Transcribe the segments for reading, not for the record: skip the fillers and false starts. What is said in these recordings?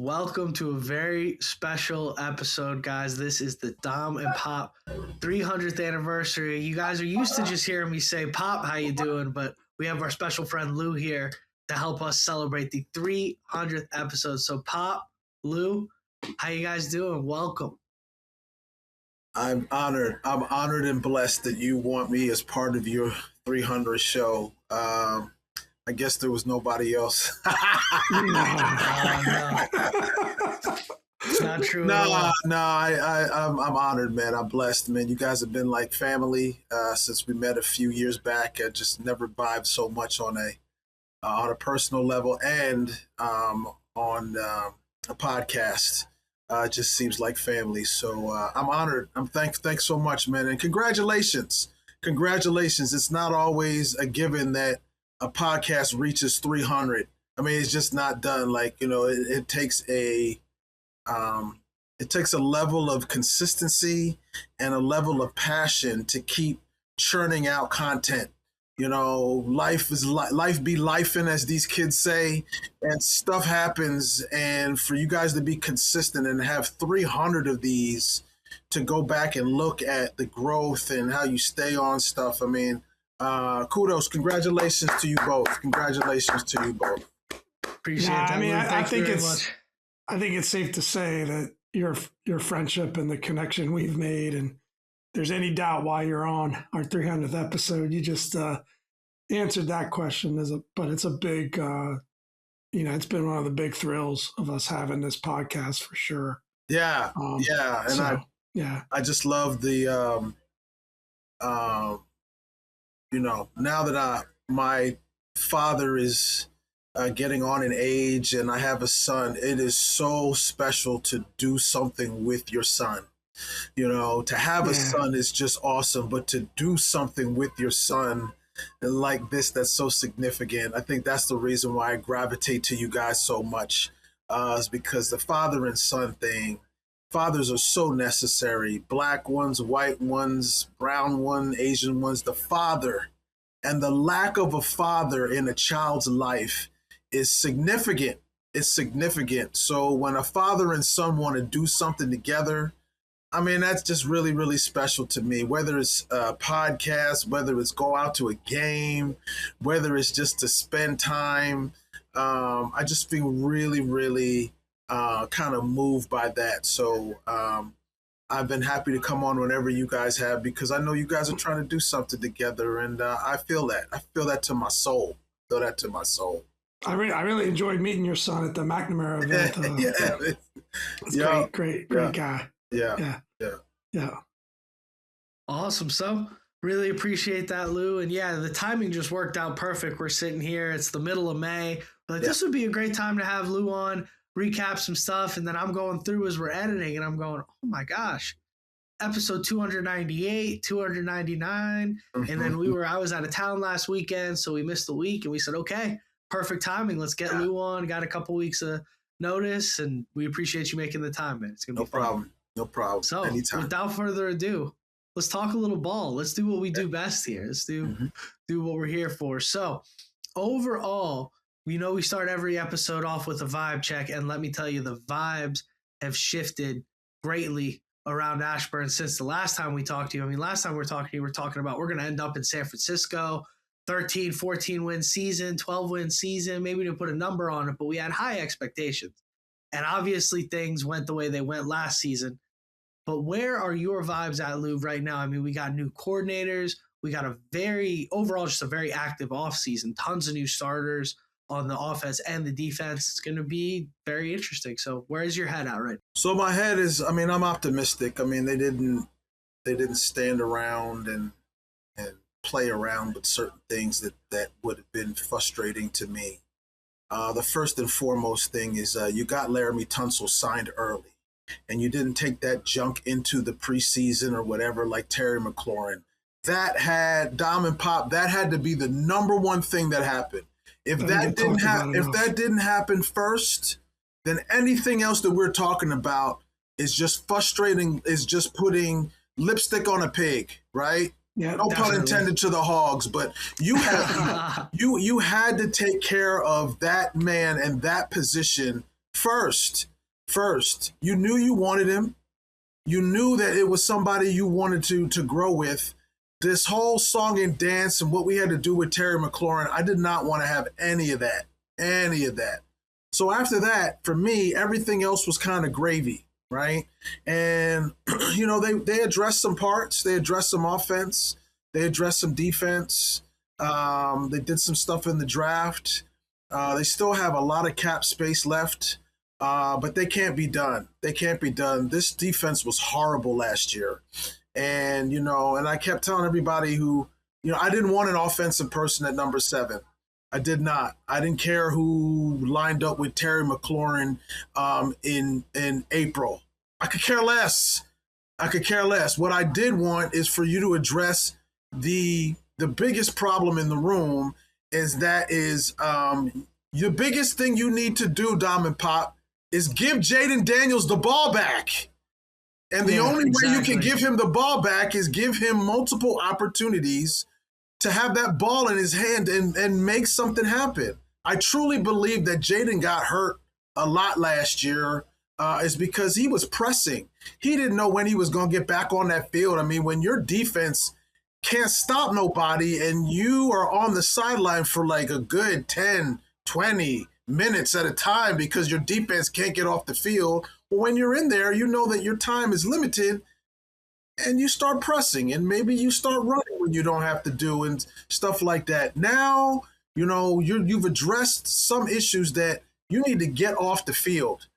Welcome to a very special episode, guys. This is the Dom and Pop 300th anniversary. You guys are used to just hearing me say, Pop, how you doing? But we have our special friend Lou here to help us celebrate the 300th episode. So Pop, Lou, how you guys doing? Welcome. I'm honored. I'm honored and blessed that you want me as part of your 300 show. I guess there was nobody else. No. It's not true. I'm honored, man. I'm blessed, man. You guys have been like family since we met a few years back. I just never vibed so much on a personal level and on a podcast. It just seems like family. So I'm honored. Thanks so much, man. And congratulations. It's not always a given that a podcast reaches 300. I mean, it's just not done. Like, it takes a level of consistency and a level of passion to keep churning out content. Life be lifing, as these kids say, and stuff happens. And for you guys to be consistent and have 300 of these to go back and look at the growth and how you stay on stuff. I mean, kudos, congratulations to you both. Appreciate that. I mean, I think it's safe to say that your friendship and the connection we've made, and there's any doubt why you're on our 300th episode, you just answered that question. But it's a big, it's been one of the big thrills of us having this podcast for sure. Yeah, I just love the, now that my father is getting on in age and I have a son, it is so special to do something with your son. To have a son is just awesome, but to do something with your son like this, that's so significant. I think that's the reason why I gravitate to you guys so much, is because the father and son thing, fathers are so necessary. Black ones, white ones, brown ones, Asian ones, the father and the lack of a father in a child's life is significant. It's significant. So when a father and son want to do something together, I mean, that's just really, really special to me, whether it's a podcast, whether it's go out to a game, whether it's just to spend time. I just feel really, really kind of moved by that. So I've been happy to come on whenever you guys have, because I know you guys are trying to do something together. And I feel that. I feel that to my soul. I really enjoyed meeting your son at the McNamara event. Great guy. Yeah. Awesome. So really appreciate that, Lou. And the timing just worked out perfect. We're sitting here. It's the middle of May. This would be a great time to have Lou on, recap some stuff. And then I'm going through as we're editing and I'm going, oh my gosh, episode 298, 299. And then I was out of town last weekend, so we missed the week and we said, okay, perfect timing. Let's get Lou on. Got a couple weeks of notice and we appreciate you making the time, man. It's going to be fun. No problem. So anytime. Without further ado, let's talk a little ball. Let's do what we do best here. Let's do what we're here for. So overall, we start every episode off with a vibe check. And let me tell you, the vibes have shifted greatly around Ashburn since the last time we talked to you. I mean, last time we were talking about we're going to end up in San Francisco, 13, 14 win season, 12 win season. Maybe we didn't put a number on it, but we had high expectations. And obviously things went the way they went last season. But where are your vibes at, Lou, right now? I mean, we got new coordinators. We got a very active offseason. Tons of new starters on the offense and the defense. It's going to be very interesting. So where's your head at right now? So my head is, I'm optimistic. I mean, they didn't stand around and play around with certain things that would have been frustrating to me. The first and foremost thing is you got Laramie Tunsil signed early, and you didn't take that junk into the preseason or whatever like Terry McLaurin. That had Dom and Pop. That had to be the number one thing that happened. If that didn't happen first, then anything else that we're talking about is just frustrating. Is just putting lipstick on a pig, right? Yeah, no pun intended to the Hogs, but you had you had to take care of that man and that position first. first. You knew you wanted him. You knew that it was somebody you wanted to grow with. This whole song and dance and what we had to do with Terry McLaurin, I did not want to have any of that. Any of that. So after that, for me, everything else was kind of gravy, right? And, they addressed some parts. They addressed some offense. They addressed some defense. They did some stuff in the draft. They still have a lot of cap space left, but they can't be done. They can't be done. This defense was horrible last year. And, and I kept telling everybody I didn't want an offensive person at number 7. I did not. I didn't care who lined up with Terry McLaurin in April. I could care less. What I did want is for you to address the biggest problem in the room is the biggest thing you need to do, Dom and Pop, is give Jaden Daniels the ball back. And the only way you can give him the ball back is give him multiple opportunities to have that ball in his hand and make something happen. I truly believe that Jaden got hurt a lot last year is because he was pressing. He didn't know when he was going to get back on that field. I mean, when your defense can't stop nobody and you are on the sideline for like a good 10, 20 minutes at a time because your defense can't get off the field, well, when you're in there, you know that your time is limited and you start pressing and maybe you start running when you don't have to do and stuff like that. Now, you've addressed some issues that you need to get off the field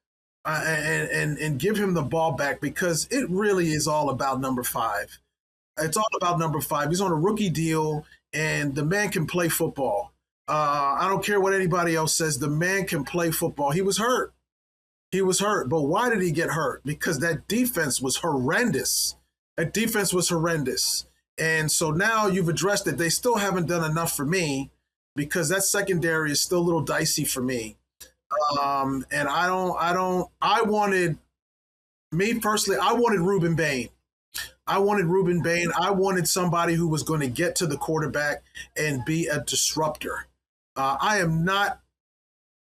and give him the ball back because it really is all about number 5. It's all about number 5. He's on a rookie deal and the man can play football. I don't care what anybody else says. The man can play football. He was hurt. But why did he get hurt? Because that defense was horrendous. And so now you've addressed it. They still haven't done enough for me because that secondary is still a little dicey for me. And I wanted Reuben Bain. I wanted somebody who was going to get to the quarterback and be a disruptor. I'm not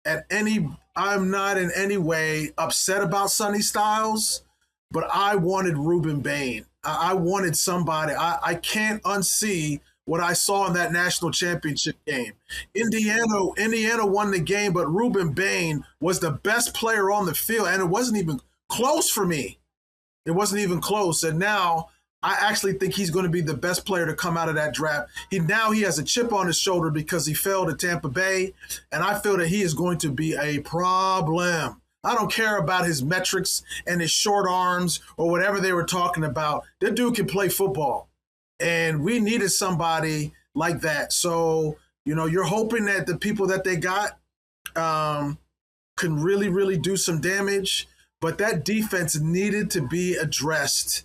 in any way upset about Sonny Styles, but I wanted Reuben Bain. I wanted somebody. I can't unsee what I saw in that national championship game. Indiana won the game, but Reuben Bain was the best player on the field, and it wasn't even close for me. It wasn't even close. And now I actually think he's going to be the best player to come out of that draft. He has a chip on his shoulder because he fell to Tampa Bay, and I feel that he is going to be a problem. I don't care about his metrics and his short arms or whatever they were talking about. That dude can play football, and we needed somebody like that. So, you're hoping that the people that they got can really, really do some damage, but that defense needed to be addressed.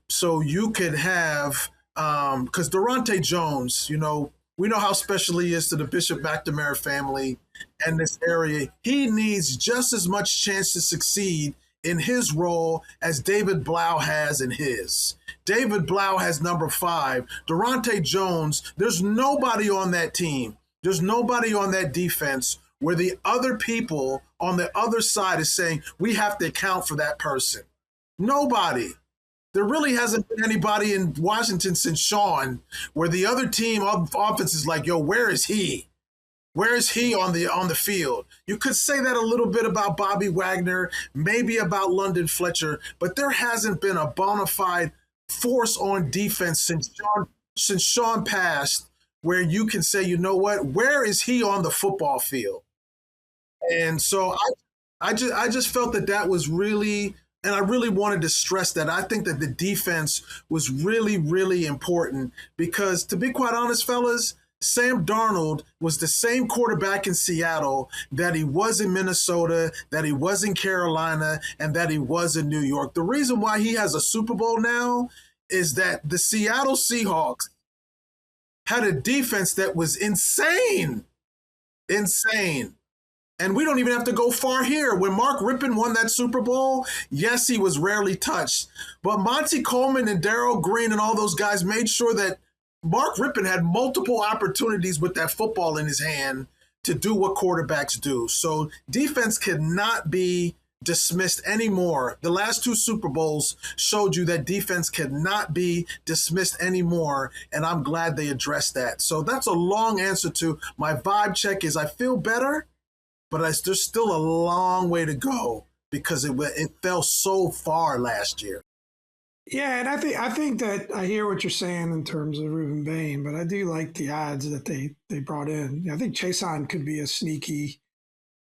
So you could have, because Durante Jones, we know how special he is to the Bishop McNamara family and this area. He needs just as much chance to succeed in his role as David Blau has in his. David Blau has number 5. Durante Jones, there's nobody on that team. There's nobody on that defense where the other people on the other side is saying, we have to account for that person. Nobody. There really hasn't been anybody in Washington since Sean where the other team offense is like, yo, where is he? Where is he on the field? You could say that a little bit about Bobby Wagner, maybe about London Fletcher, but there hasn't been a bona fide force on defense since Sean passed where you can say, you know what, where is he on the football field? And so I just felt that was really, and I really wanted to stress that. I think that the defense was really, really important because, to be quite honest, fellas, Sam Darnold was the same quarterback in Seattle that he was in Minnesota, that he was in Carolina, and that he was in New York. The reason why he has a Super Bowl now is that the Seattle Seahawks had a defense that was insane. And we don't even have to go far here. When Mark Rippon won that Super Bowl, yes, he was rarely touched. But Monty Coleman and Darryl Green and all those guys made sure that Mark Rippon had multiple opportunities with that football in his hand to do what quarterbacks do. So defense cannot be dismissed anymore. The last two Super Bowls showed you that defense cannot be dismissed anymore, and I'm glad they addressed that. So that's a long answer to my vibe check is I feel better, but there's still a long way to go because it fell so far last year. Yeah, and I think that I hear what you're saying in terms of Ruben Bain, but I do like the odds that they brought in. I think Chason could be a sneaky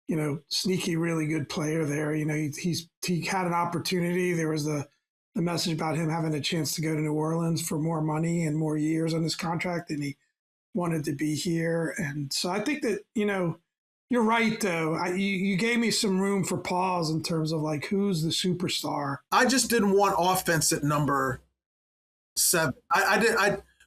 really good player there. He had an opportunity. There was the message about him having a chance to go to New Orleans for more money and more years on his contract, and he wanted to be here. And so I think that, you're right, though. You gave me some room for pause in terms of like who's the superstar. I just didn't want offense at number 7.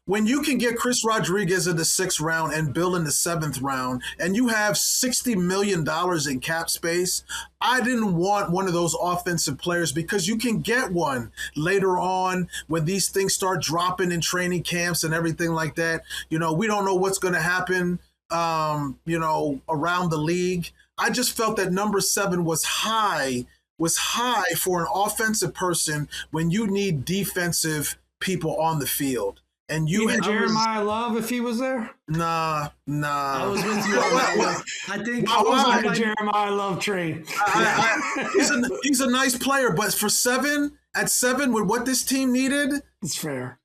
When you can get Chris Rodriguez in the 6th round and Bill in the 7th round, and you have $60 million in cap space, I didn't want one of those offensive players because you can get one later on when these things start dropping in training camps and everything like that. We don't know what's going to happen, around the league. I just felt that number 7 was high for an offensive person when you need defensive people on the field. And Jeremiah Love if he was there? Nah. I was with you on that one. I think I was on a Jeremiah Love train. He's a nice player, but at 7 with what this team needed, it's fair.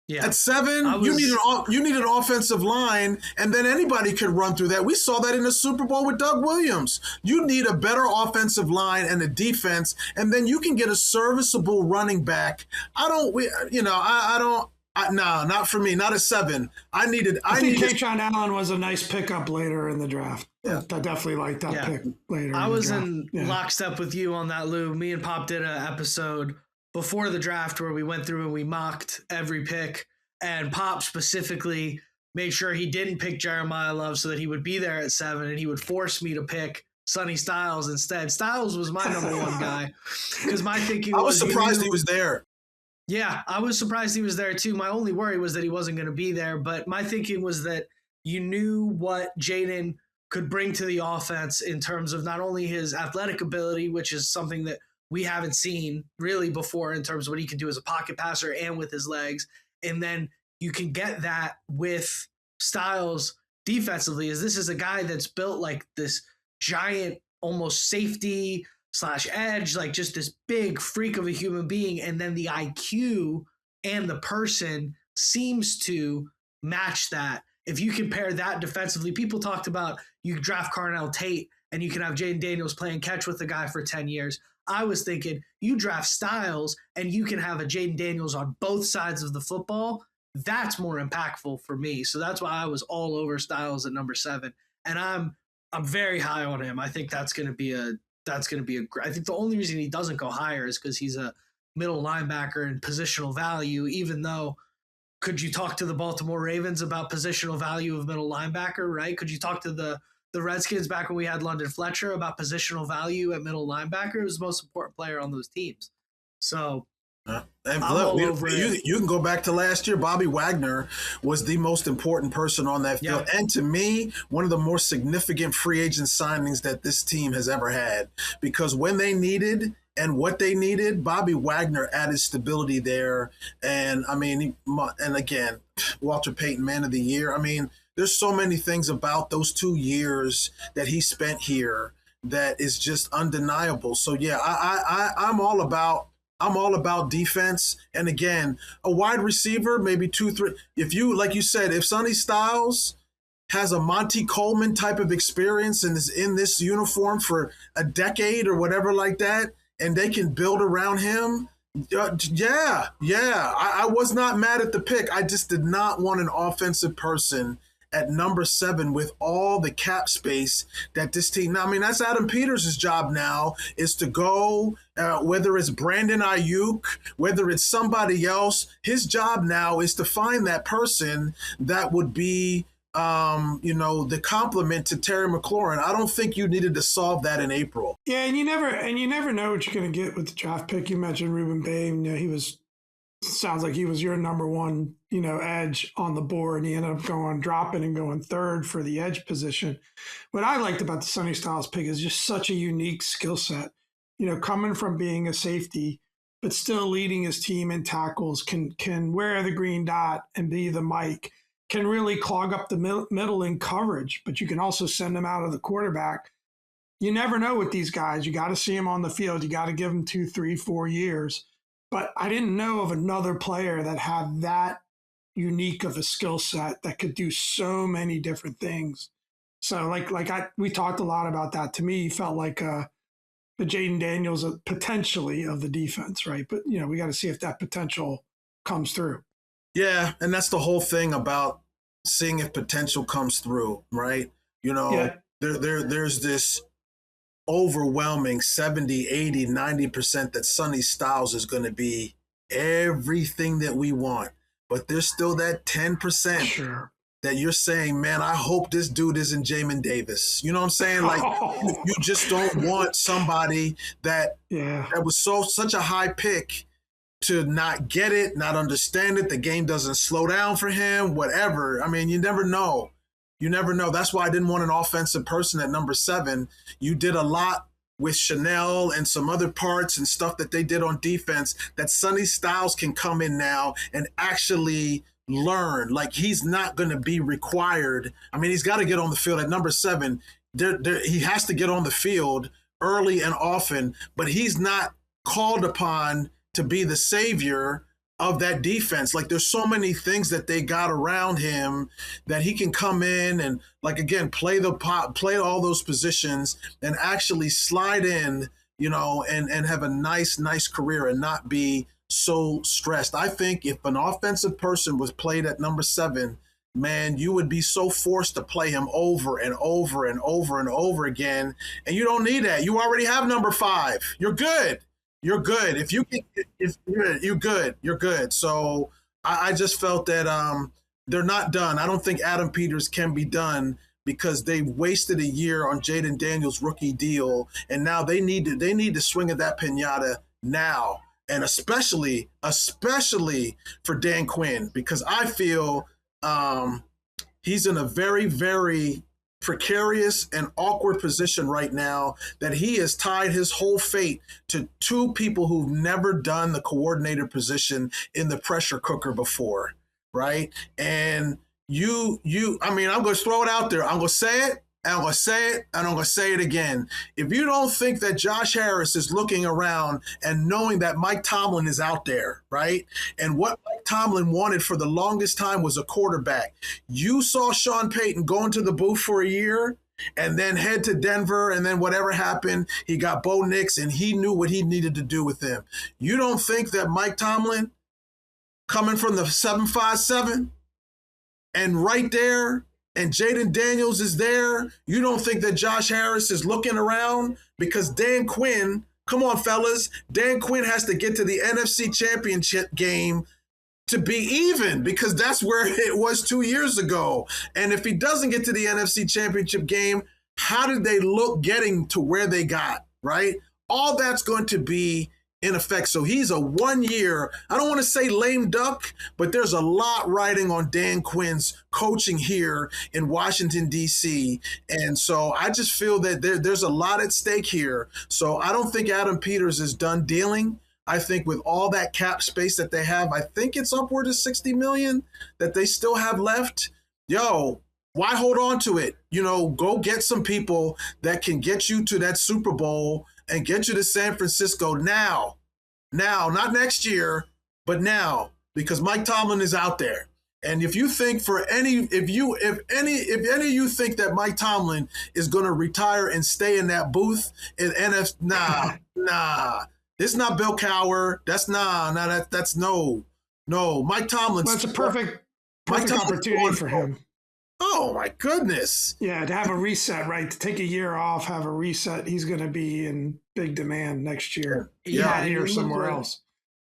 Yeah. At 7, you need an offensive line, and then anybody could run through that. We saw that in the Super Bowl with Doug Williams. You need a better offensive line and a defense, and then you can get a serviceable running back. Not for me. Not at 7. I think Kaytron Allen was a nice pickup later in the draft. Yeah. I definitely liked that pick later. I was in lockstep with you on that, Lou. Me and Pop did an episode before the draft where we went through and we mocked every pick. And Pop specifically made sure he didn't pick Jeremiah Love so that he would be there at 7, and he would force me to pick Sonny Styles instead. Styles was my number 1 guy because my thinking was... I was surprised he was there. Yeah, I was surprised he was there too. My only worry was that he wasn't going to be there, but my thinking was that you knew what Jaden could bring to the offense in terms of not only his athletic ability, which is something that we haven't seen really before in terms of what he can do as a pocket passer and with his legs. And then you can get that with Styles defensively, as this is a guy that's built like this giant, almost safety / edge, like just this big freak of a human being. And then the IQ and the person seems to match that. If you compare that defensively, people talked about you draft Carnell Tate and you can have Jaden Daniels playing catch with the guy for 10 years. I was thinking you draft Styles and you can have a Jaden Daniels on both sides of the football. That's more impactful for me. So that's why I was all over Styles at number 7. And I'm very high on him. I think that's going to be a I think the only reason he doesn't go higher is because he's a middle linebacker and positional value, even though could you talk to the Baltimore Ravens about positional value of middle linebacker, right? Could you talk to the Redskins back when we had London Fletcher about positional value at middle linebacker? It was the most important player on those teams. So and look, you can go back to last year. Bobby Wagner was the most important person on that field. And to me, one of the more significant free agent signings that this team has ever had. Because when they needed and what they needed, Bobby Wagner added stability there. And, and again, Walter Payton, Man of the Year. There's so many things about those 2 years that he spent here that is just undeniable. So, yeah, I'm all about defense. And again, a wide receiver, maybe 2, 3. If you, like you said, if Sonny Styles has a Monty Coleman type of experience and is in this uniform for a decade or whatever like that, and they can build around him, I was not mad at the pick. I just did not want an offensive person at number 7 with all the cap space that this team. Now, that's Adam Peters' job now, is to go, whether it's Brandon Ayuk, whether it's somebody else, his job now is to find that person that would be, the complement to Terry McLaurin. I don't think you needed to solve that in April. Yeah, and you never know what you're going to get with the draft pick. You mentioned Ruben Bain. Sounds like he was your number 1, edge on the board, and he ended up dropping and going 3rd for the edge position. What I liked about the Sonny Styles pick is just such a unique skill set. coming from being a safety, but still leading his team in tackles, can wear the green dot and be the Mike, can really clog up the middle in coverage, but you can also send them out of the quarterback. You never know with these guys. You got to see them on the field. You got to give them 2, 3, 4 years. But I didn't know of another player that had that unique of a skill set that could do so many different things. So we talked a lot about that. To me, he felt like the Jaden Daniels potentially of the defense, right? But we got to see if that potential comes through. Yeah, and that's the whole thing about seeing if potential comes through, right? There's this overwhelming 70, 80, 90% that Sonny Styles is going to be everything that we want. But there's still that 10% that you're saying, man, I hope this dude isn't Jamin Davis. You know what I'm saying? Like, you just don't want somebody that was such a high pick to not get it, not understand it. The game doesn't slow down for him, whatever. I mean, you never know. You never know. That's why I didn't want an offensive person at number 7. You did a lot with Chanel and some other parts and stuff that they did on defense that Sonny Styles can come in now and actually learn. Like, he's not going to be required. I mean, he's got to get on the field at number 7. He has to get on the field early and often, but he's not called upon to be the savior of that defense. Like, there's so many things that they got around him that he can come in and, like, again, play all those positions and actually slide in, and have a nice career and not be so stressed. I think if an offensive person was played at number 7, man, you would be so forced to play him over and over and over and over again. And you don't need that. You already have number 5. You're good. You're good. If you're good, you're good. So I just felt that they're not done. I don't think Adam Peters can be done because they wasted a year on Jaden Daniels' rookie deal, and now they need to swing at that piñata now, and especially for Dan Quinn, because I feel he's in a very, very precarious and awkward position right now, that he has tied his whole fate to 2 people who've never done the coordinator position in the pressure cooker before, right? And I mean, I'm going to throw it out there. I'm going to say it, and I'm going to say it, and I'm going to say it again. If you don't think that Josh Harris is looking around and knowing that Mike Tomlin is out there, right? And what Mike Tomlin wanted for the longest time was a quarterback. You saw Sean Payton go into the booth for a year and then head to Denver, and then whatever happened, he got Bo Nix, and he knew what he needed to do with him. You don't think that Mike Tomlin, coming from the 757, and right there, and Jaden Daniels is there, you don't think that Josh Harris is looking around? Because Dan Quinn, come on, fellas, Dan Quinn has to get to the NFC Championship game to be even, because that's where it was 2 years ago. And if he doesn't get to the NFC Championship game, how did they look getting to where they got, right? All that's going to be in effect. So he's a 1 year, I don't want to say lame duck, but there's a lot riding on Dan Quinn's coaching here in Washington, D.C. And so I just feel that there's a lot at stake here. So I don't think Adam Peters is done dealing. I think with all that cap space that they have, I think it's upward of $60 million that they still have left. Yo, why hold on to it? Go get some people that can get you to that Super Bowl and get you to San Francisco now, not next year, but now, because Mike Tomlin is out there. And if you think if any of you think that Mike Tomlin is going to retire and stay in that booth in nah. It's not Bill Cowher. That's that's no. Mike Tomlin. Well, it's a perfect opportunity for him. Oh my goodness. Yeah, to have a reset, right? To take a year off, have a reset. He's going to be in big demand next year. Yeah, here or somewhere else.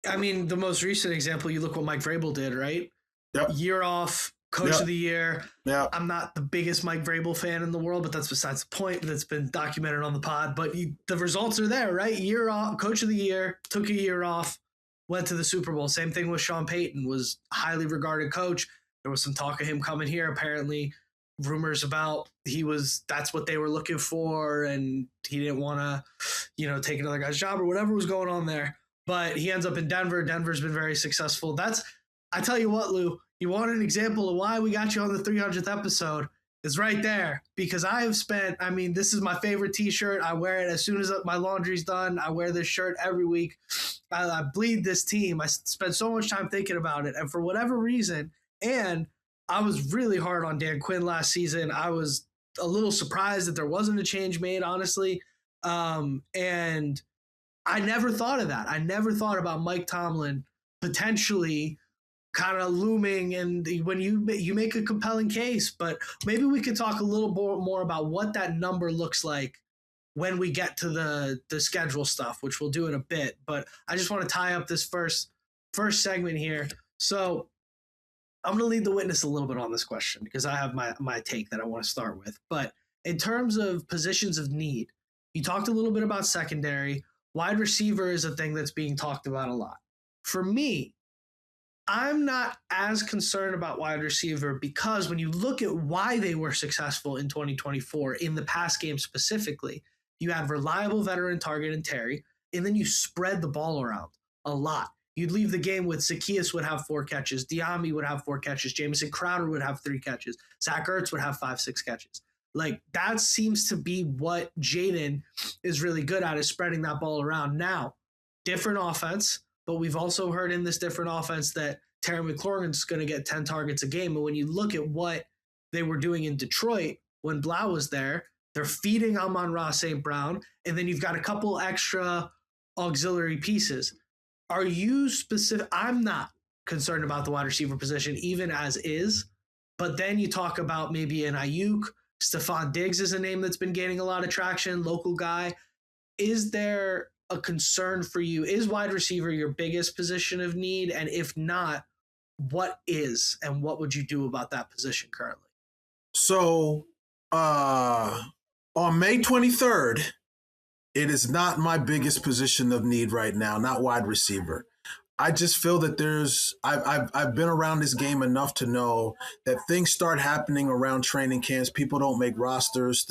I mean, the most recent example, you look what Mike Vrabel did, right? Yep. Year off, coach of the year. Yeah. I'm not the biggest Mike Vrabel fan in the world, but that's besides the point. That's been documented on the pod. But the results are there, right? Year off, coach of the year, took a year off, went to the Super Bowl. Same thing with Sean Payton, was a highly regarded coach. There was some talk of him coming here. Apparently, rumors about that's what they were looking for, and he didn't want to, take another guy's job or whatever was going on there. But he ends up in Denver. Denver's been very successful. I tell you what, Lou, you want an example of why we got you on the 300th episode? It's right there, because I have spent, this is my favorite t-shirt. I wear it as soon as my laundry's done. I wear this shirt every week. I bleed this team. I spend so much time thinking about it. And for whatever reason, and I was really hard on Dan Quinn last season. I was a little surprised that there wasn't a change made, honestly. And I never thought of that. I never thought about Mike Tomlin potentially kind of looming, and when you make a compelling case. But maybe we could talk a little more about what that number looks like when we get to the schedule stuff, which we'll do in a bit. But I just want to tie up this first segment here. So I'm going to lead the witness a little bit on this question, because I have my take that I want to start with. But in terms of positions of need, you talked a little bit about secondary. Wide receiver is a thing that's being talked about a lot. For me, I'm not as concerned about wide receiver, because when you look at why they were successful in 2024 in the pass game specifically, you had reliable veteran target in Terry, and then you spread the ball around a lot. You'd leave the game with Zacchaeus would have 4 catches, Diami would have 4 catches, Jamison Crowder would have 3 catches, Zach Ertz would have 5-6 catches. Like, that seems to be what Jaden is really good at, is spreading that ball around. Now, different offense, but we've also heard in this different offense that Terry McLaurin's going to get 10 targets a game. But when you look at what they were doing in Detroit when Blau was there, they're feeding Amon-Ra St. Brown, and then you've got a couple extra auxiliary pieces. Are you specific? I'm not concerned about the wide receiver position, even as is. But then you talk about maybe an Ayuk. Stephon Diggs is a name that's been gaining a lot of traction, local guy. Is there a concern for you? Is wide receiver your biggest position of need? And if not, what is, and what would you do about that position currently? So on May 23rd, it is not my biggest position of need right now, not wide receiver. I just feel that I've been around this game enough to know that things start happening around training camps. People don't make rosters,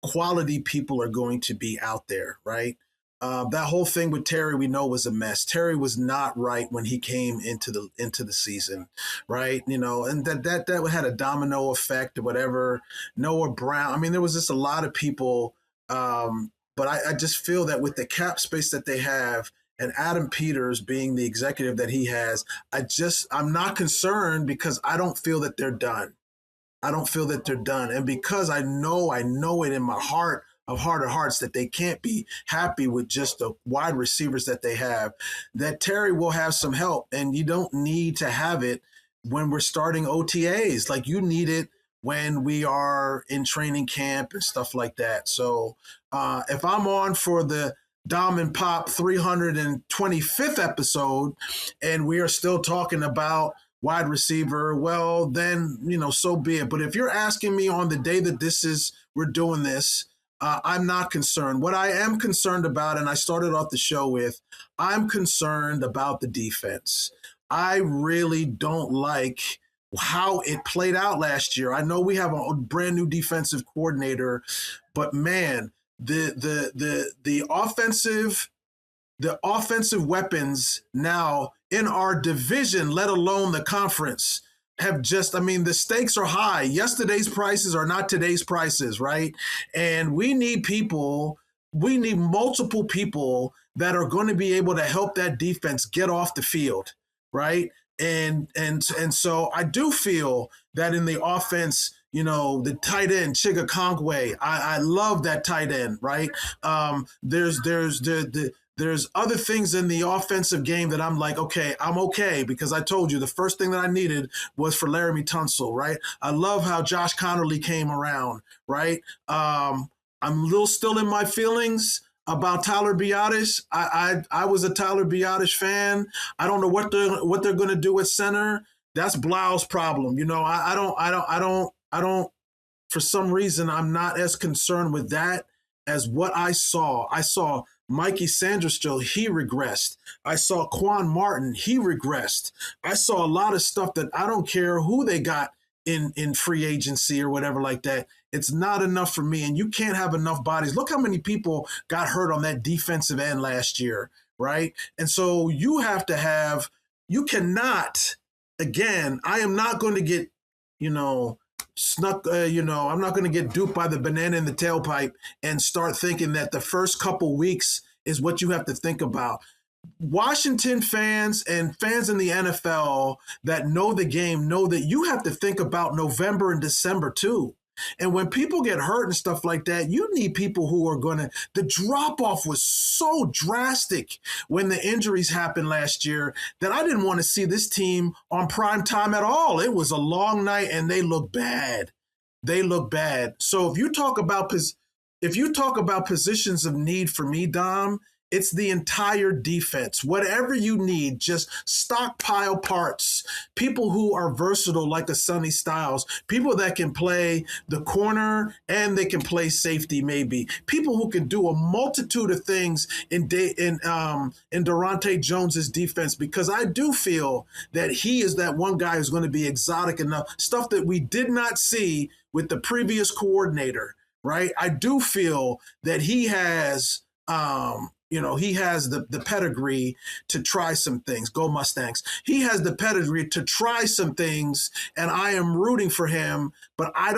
quality people are going to be out there, right? That whole thing with Terry, we know, was a mess. Terry was not right when he came into the season, right? And that had a domino effect or whatever. Noah Brown. There was just a lot of people, but I just feel that with the cap space that they have, and Adam Peters being the executive that he has, I'm not concerned, because I don't feel that they're done. And because I know it in my heart of hearts that they can't be happy with just the wide receivers that they have, that Terry will have some help. And you don't need to have it when we're starting OTAs. Like, you need it when we are in training camp and stuff like that. So if I'm on for the Dom and Pop 325th episode and we are still talking about wide receiver, well, then, so be it. But if you're asking me on the day that we're doing this, I'm not concerned. What I am concerned about, and I started off the show with, I'm concerned about the defense. I really don't like how it played out last year. I know we have a brand new defensive coordinator, but man, the offensive weapons now in our division, let alone the conference, have just, the stakes are high. Yesterday's prices are not today's prices, right? And we need multiple people that are going to be able to help that defense get off the field, right? And so I do feel that in the offense, the tight end, Chiga Konkwe, I love that tight end, right? There's other things in the offensive game that I'm like, okay, I'm okay, because I told you the first thing that I needed was for Laramie Tunsil, right? I love how Josh Connerly came around, right? I'm a little still in my feelings about Tyler Biadasz. I was a Tyler Biadasz fan. I don't know what they're going to do at center. That's Blau's problem. I don't, for some reason, I'm not as concerned with that as what I saw. I saw Mikey Sanderstill, he regressed. I saw Quan Martin, he regressed. I saw a lot of stuff that I don't care who they got in free agency or whatever like that. It's not enough for me. And you can't have enough bodies. Look how many people got hurt on that defensive end last year, right? And so you have to have, you cannot, again, I am not going to get, I'm not going to get duped by the banana in the tailpipe and start thinking that the first couple weeks is what you have to think about. Washington fans and fans in the NFL that know the game know that you have to think about November and December too. And when people get hurt and stuff like that, you need people who are going to, the drop off was so drastic when the injuries happened last year that I didn't want to see this team on prime time at all. It was a long night and they look bad. They look bad. So if you talk about positions of need for me, Dom, it's the entire defense. Whatever you need, just stockpile parts. People who are versatile like a Sonny Styles. People that can play the corner and they can play safety maybe. People who can do a multitude of things in Durante Jones's defense, because I do feel that he is that one guy who's going to be exotic enough. Stuff that we did not see with the previous coordinator, right? I do feel that he has he has the pedigree to try some things. Go Mustangs. He has the pedigree to try some things, and I am rooting for him, but I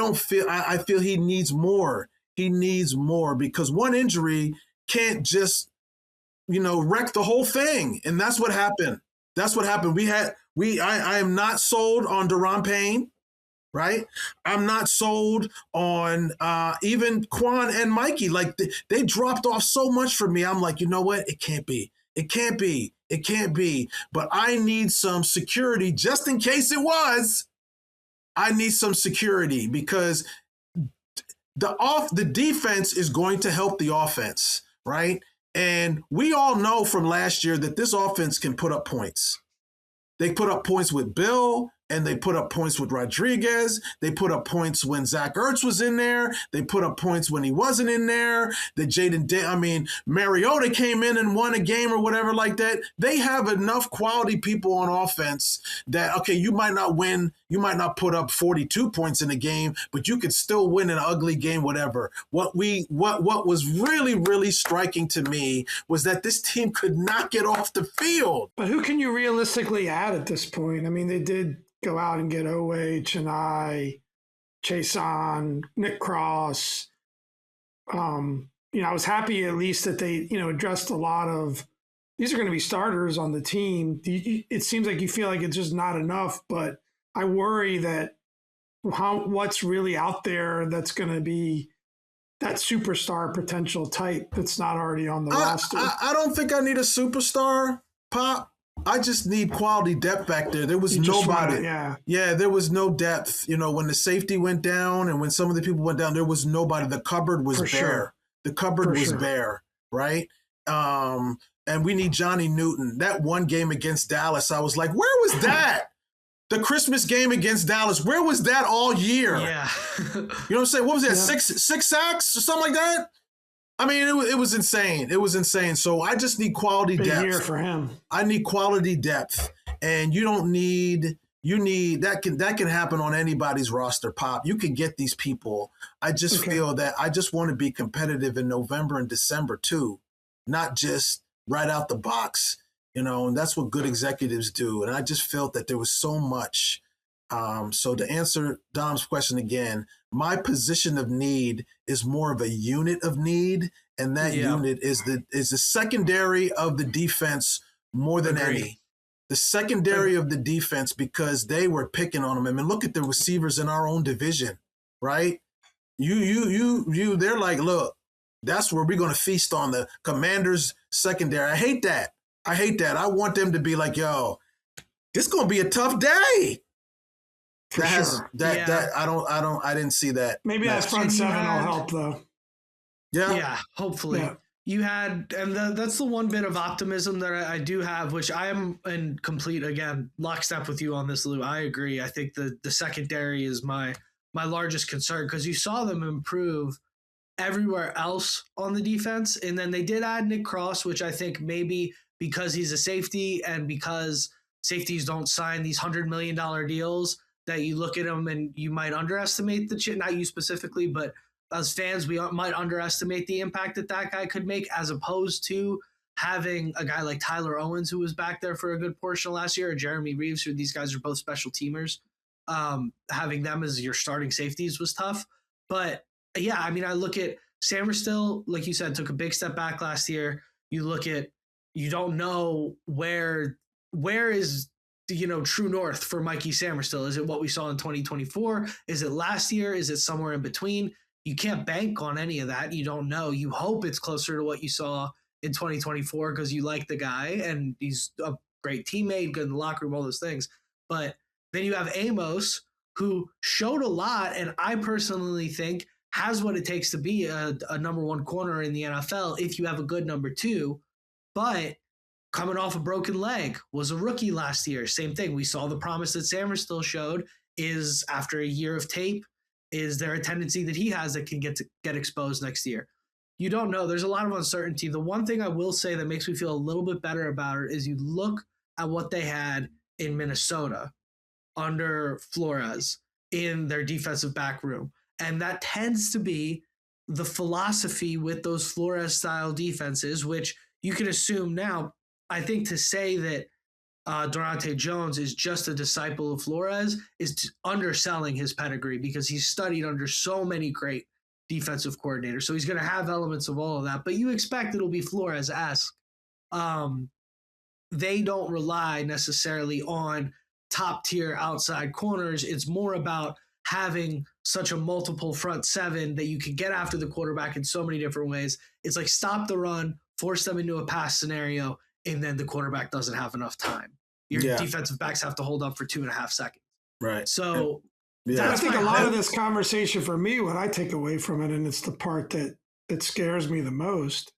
feel he needs more. He needs more because one injury can't just, wreck the whole thing. And that's what happened. That's what happened. I am not sold on Daron Payne. Right? I'm not sold on even Quan and Mikey. Like they dropped off so much for me. I'm like, you know what? It can't be. It can't be. It can't be. But I need some security just in case it was. I need some security because the defense is going to help the offense, right? And we all know from last year that this offense can put up points. They put up points with Bill. And they put up points with Rodriguez. They put up points when Zach Ertz was in there. They put up points when he wasn't in there. Mariota came in and won a game or whatever like that. They have enough quality people on offense that, okay, you might not win. You might not put up 42 points in a game, but you could still win an ugly game, whatever. What was really, really striking to me was that this team could not get off the field. But who can you realistically add at this point? I mean, they did go out and get OH and Chason, Nick Cross. I was happy at least that they, addressed a lot of, these are going to be starters on the team. It seems like you feel like it's just not enough, but I worry that what's really out there that's going to be that superstar potential type that's not already on the roster. I don't think I need a superstar, Pop. I just need quality depth back there. There was nobody. Yeah, there was no depth. When the safety went down and when some of the people went down, there was nobody. The cupboard was bare. Sure. The cupboard was bare, right? And we need Johnny Newton. That one game against Dallas, I was like, where was that? The Christmas game against Dallas, where was that all year? Yeah. You know what I'm saying? What was that, six sacks or something like that? I mean, it was insane. It was insane. So I just need quality depth. Big year for him. I need quality depth, and you need that can happen on anybody's roster, Pop. You can get these people. I just feel that I just want to be competitive in November and December too, not just right out the box. And that's what good executives do. And I just felt that there was so much. So to answer Dom's question again, my position of need is more of a unit of need, and that unit is the secondary of the defense more than any. The secondary of the defense, because they were picking on them. I mean, look at the receivers in our own division, right? They're like, look, that's where we're going to feast on the Commanders' secondary. I hate that. I want them to be like, yo, this is going to be a tough day. I didn't see that. Maybe that front seven will help though. Yeah, hopefully. Yeah. You had, and that's the one bit of optimism that I do have, which I am in complete, again, lockstep with you on this, Lou. I agree. I think the secondary is my largest concern because you saw them improve everywhere else on the defense. And then they did add Nick Cross, which I think maybe because he's a safety and because safeties don't sign these $100 million deals, that you look at him and you might underestimate not you specifically, but as fans, we might underestimate the impact that guy could make, as opposed to having a guy like Tyler Owens, who was back there for a good portion of last year, or Jeremy Reeves, who these guys are both special teamers. Having them as your starting safeties was tough. But yeah, I mean, I look at Samerstill, like you said, took a big step back last year. You look at, you don't know where is true north for Mikey Samerstill. Is it what we saw in 2024? Is it last year? Is it somewhere in between? You can't bank on any of that. You don't know. You hope it's closer to what you saw in 2024 because you like the guy and he's a great teammate, good in the locker room, all those things. But then you have Amos, who showed a lot, and I personally think has what it takes to be a number one corner in the NFL if you have a good number two. But coming off a broken leg, was a rookie last year. Same thing. We saw the promise that Samerstill showed is after a year of tape, is there a tendency that he has that can get exposed next year? You don't know. There's a lot of uncertainty. The one thing I will say that makes me feel a little bit better about it is you look at what they had in Minnesota under Flores in their defensive back room. And that tends to be the philosophy with those Flores-style defenses, which you can assume now. I think to say that Durante Jones is just a disciple of Flores is underselling his pedigree, because he's studied under so many great defensive coordinators. So he's going to have elements of all of that, but you expect it'll be Flores-esque. They don't rely necessarily on top tier outside corners. It's more about having such a multiple front seven that you can get after the quarterback in so many different ways. It's like stop the run, force them into a pass scenario, and then the quarterback doesn't have enough time. Your defensive backs have to hold up for 2.5 seconds. Right. So I think a lot of this conversation for me, what I take away from it, and it's the part that scares me the most,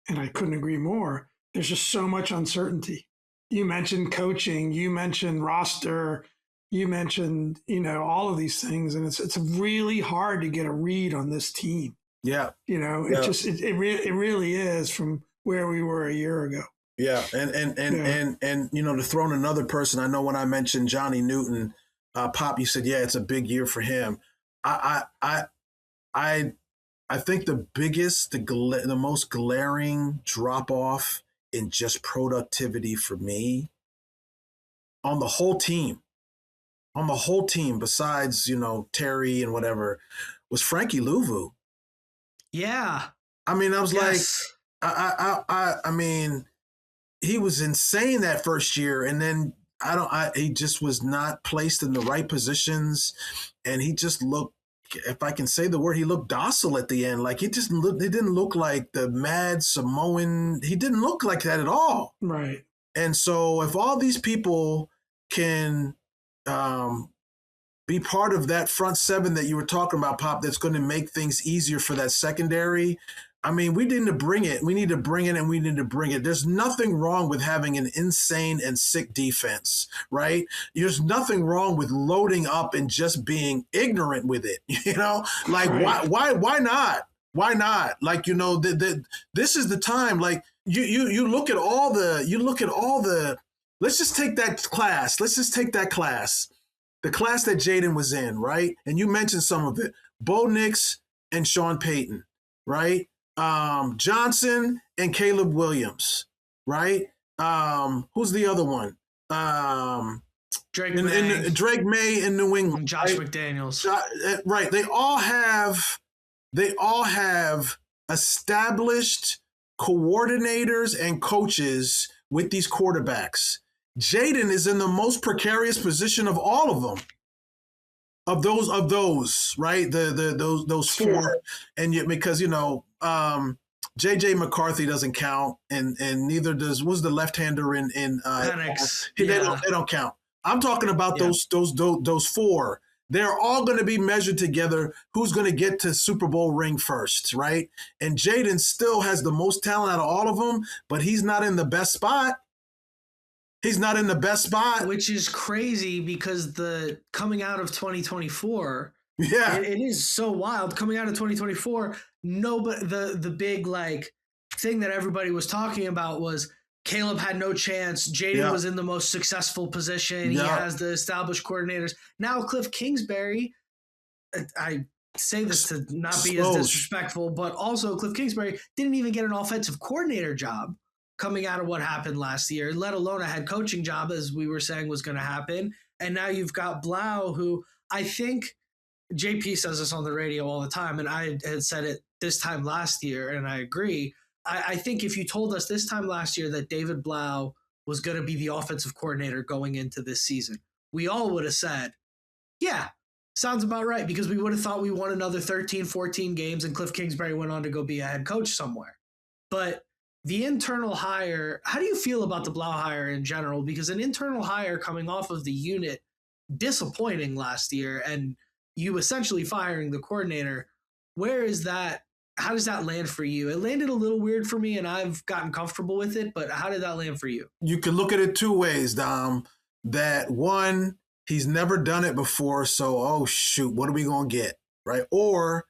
and I couldn't agree more, there's just so much uncertainty. You mentioned coaching, you mentioned roster, you mentioned, all of these things, and it's really hard to get a read on this team. Yeah. It really is from where we were a year ago. Yeah, and to throw in another person, I know when I mentioned Johnny Newton, Pop, you said, yeah, it's a big year for him. I think the biggest, the most glaring drop off in just productivity for me on the whole team, besides Terry and whatever, was Frankie Louvu. Yeah, I mean, I was like, I mean, he was insane that first year, and then he just was not placed in the right positions, and he just looked, if I can say the word, he looked docile at the end. Like he didn't look like the mad Samoan. He didn't look like that at all. Right. And so if all these people can be part of that front seven that you were talking about, Pop, that's going to make things easier for that secondary. I mean, we need to bring it. We need to bring it, and we need to bring it. There's nothing wrong with having an insane and sick defense, right? There's nothing wrong with loading up and just being ignorant with it. Like right. Why not? Why not? Like, this is the time. Like you look at all the. Let's just take that class. The class that Jaden was in, right? And you mentioned some of it. Bo Nix and Sean Payton, right? Johnson and Caleb Williams, right? Who's the other one? Drake May in New England. Josh right? McDaniels. Right. They all have established coordinators and coaches with these quarterbacks. Jaden is in the most precarious position of all of them. Of those, right? Those four, sure. And yet because JJ McCarthy doesn't count, and neither was the left-hander in Penix. They don't count. I'm talking about those four. They're all going to be measured together. Who's going to get to Super Bowl ring first, right? And Jaden still has the most talent out of all of them, but he's not in the best spot. Which is crazy because coming out of 2024, it is so wild. Coming out of 2024, the big thing that everybody was talking about was Caleb had no chance. Jaden was in the most successful position. He has the established coordinators. Now Cliff Kingsbury, I say this to not be as disrespectful, but also Cliff Kingsbury didn't even get an offensive coordinator job coming out of what happened last year, let alone a head coaching job, as we were saying was going to happen. And now you've got Blau, who I think JP says this on the radio all the time, and I had said it this time last year, and I agree. I think if you told us this time last year that David Blau was going to be the offensive coordinator going into this season, we all would have said, yeah, sounds about right, because we would have thought we won another 13, 14 games and Cliff Kingsbury went on to go be a head coach somewhere. But the internal hire, how do you feel about the Blau hire in general? Because an internal hire coming off of the unit, disappointing last year, and you essentially firing the coordinator, where is that? How does that land for you? It landed a little weird for me, and I've gotten comfortable with it, but how did that land for you? You can look at it two ways, Dom. That one, he's never done it before, so, oh, shoot, what are we going to get, right? Or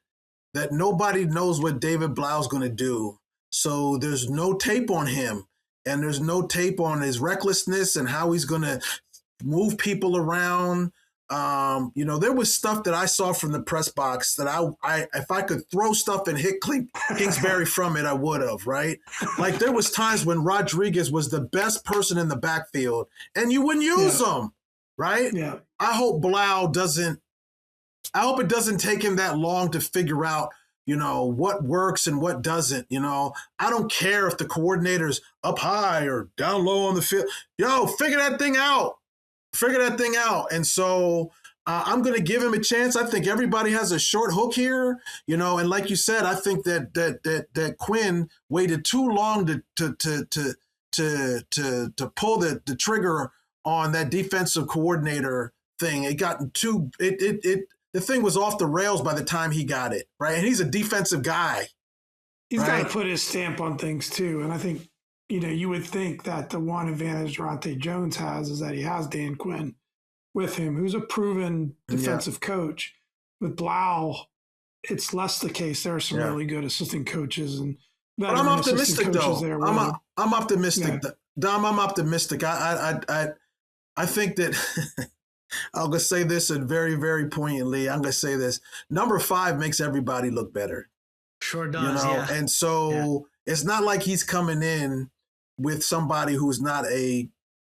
that nobody knows what David Blau's going to do, so there's no tape on him, and there's no tape on his recklessness and how he's going to move people around. There was stuff that I saw from the press box that I if I could throw stuff and hit Kingsbury from it, I would have, right? Like there was times when Rodriguez was the best person in the backfield and you wouldn't use him, right? Yeah. I hope it doesn't take him that long to figure out, what works and what doesn't. I don't care if the coordinator's up high or down low on the field. Figure that thing out. And so I'm going to give him a chance. I think everybody has a short hook here, and like you said, I think that Quinn waited too long to pull the trigger on that defensive coordinator thing. The thing was off the rails by the time he got it, right? And he's a defensive guy. He's got to put his stamp on things too. And I think, you would think that the one advantage Durante Jones has is that he has Dan Quinn with him, who's a proven defensive coach. With Blau, it's less the case. There are some really good assistant coaches and but I'm optimistic though. There I'm optimistic. Yeah. Dom, I'm optimistic. I think that I'm gonna say this and very, very poignantly. I'm gonna say this. Number 5 makes everybody look better. Sure does. Yeah. And so it's not like he's coming in with somebody who's not a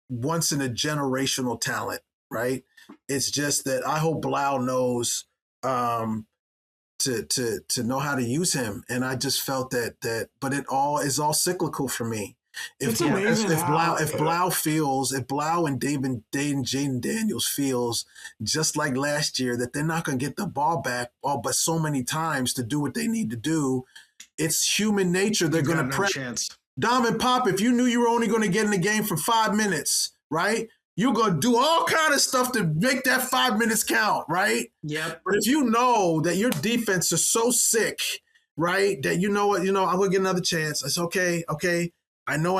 once in a generational talent, right? It's just that I hope Blau knows to know how to use him, and I just felt that. But it all is all cyclical for me. If Blau and Jaden Daniels feels just like last year that they're not going to get the ball back, but so many times to do what they need to do, it's human nature. They're going to press. Dom and Pop, if you knew you were only going to get in the game for 5 minutes, right? You're going to do all kind of stuff to make that 5 minutes count, right? Yep. But if you know that your defense is so sick, right, that I'm going to get another chance. It's okay. I know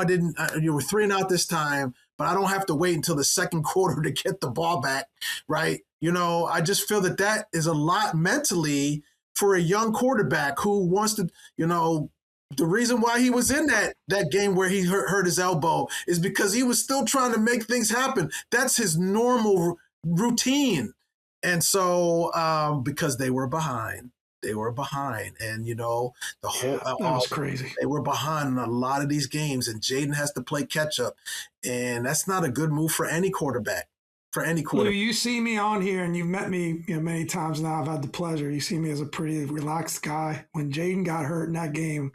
you were 3 and out this time, but I don't have to wait until the second quarter to get the ball back, right? I just feel that is a lot mentally for a young quarterback who wants to, the reason why he was in that game where he hurt his elbow is because he was still trying to make things happen. That's his normal routine. And so because they were behind. And, the whole that was crazy. They were behind in a lot of these games, and Jaden has to play catch up. And that's not a good move for any quarterback. Lou, you see me on here, and you've met me many times now. I've had the pleasure. You see me as a pretty relaxed guy. When Jaden got hurt in that game,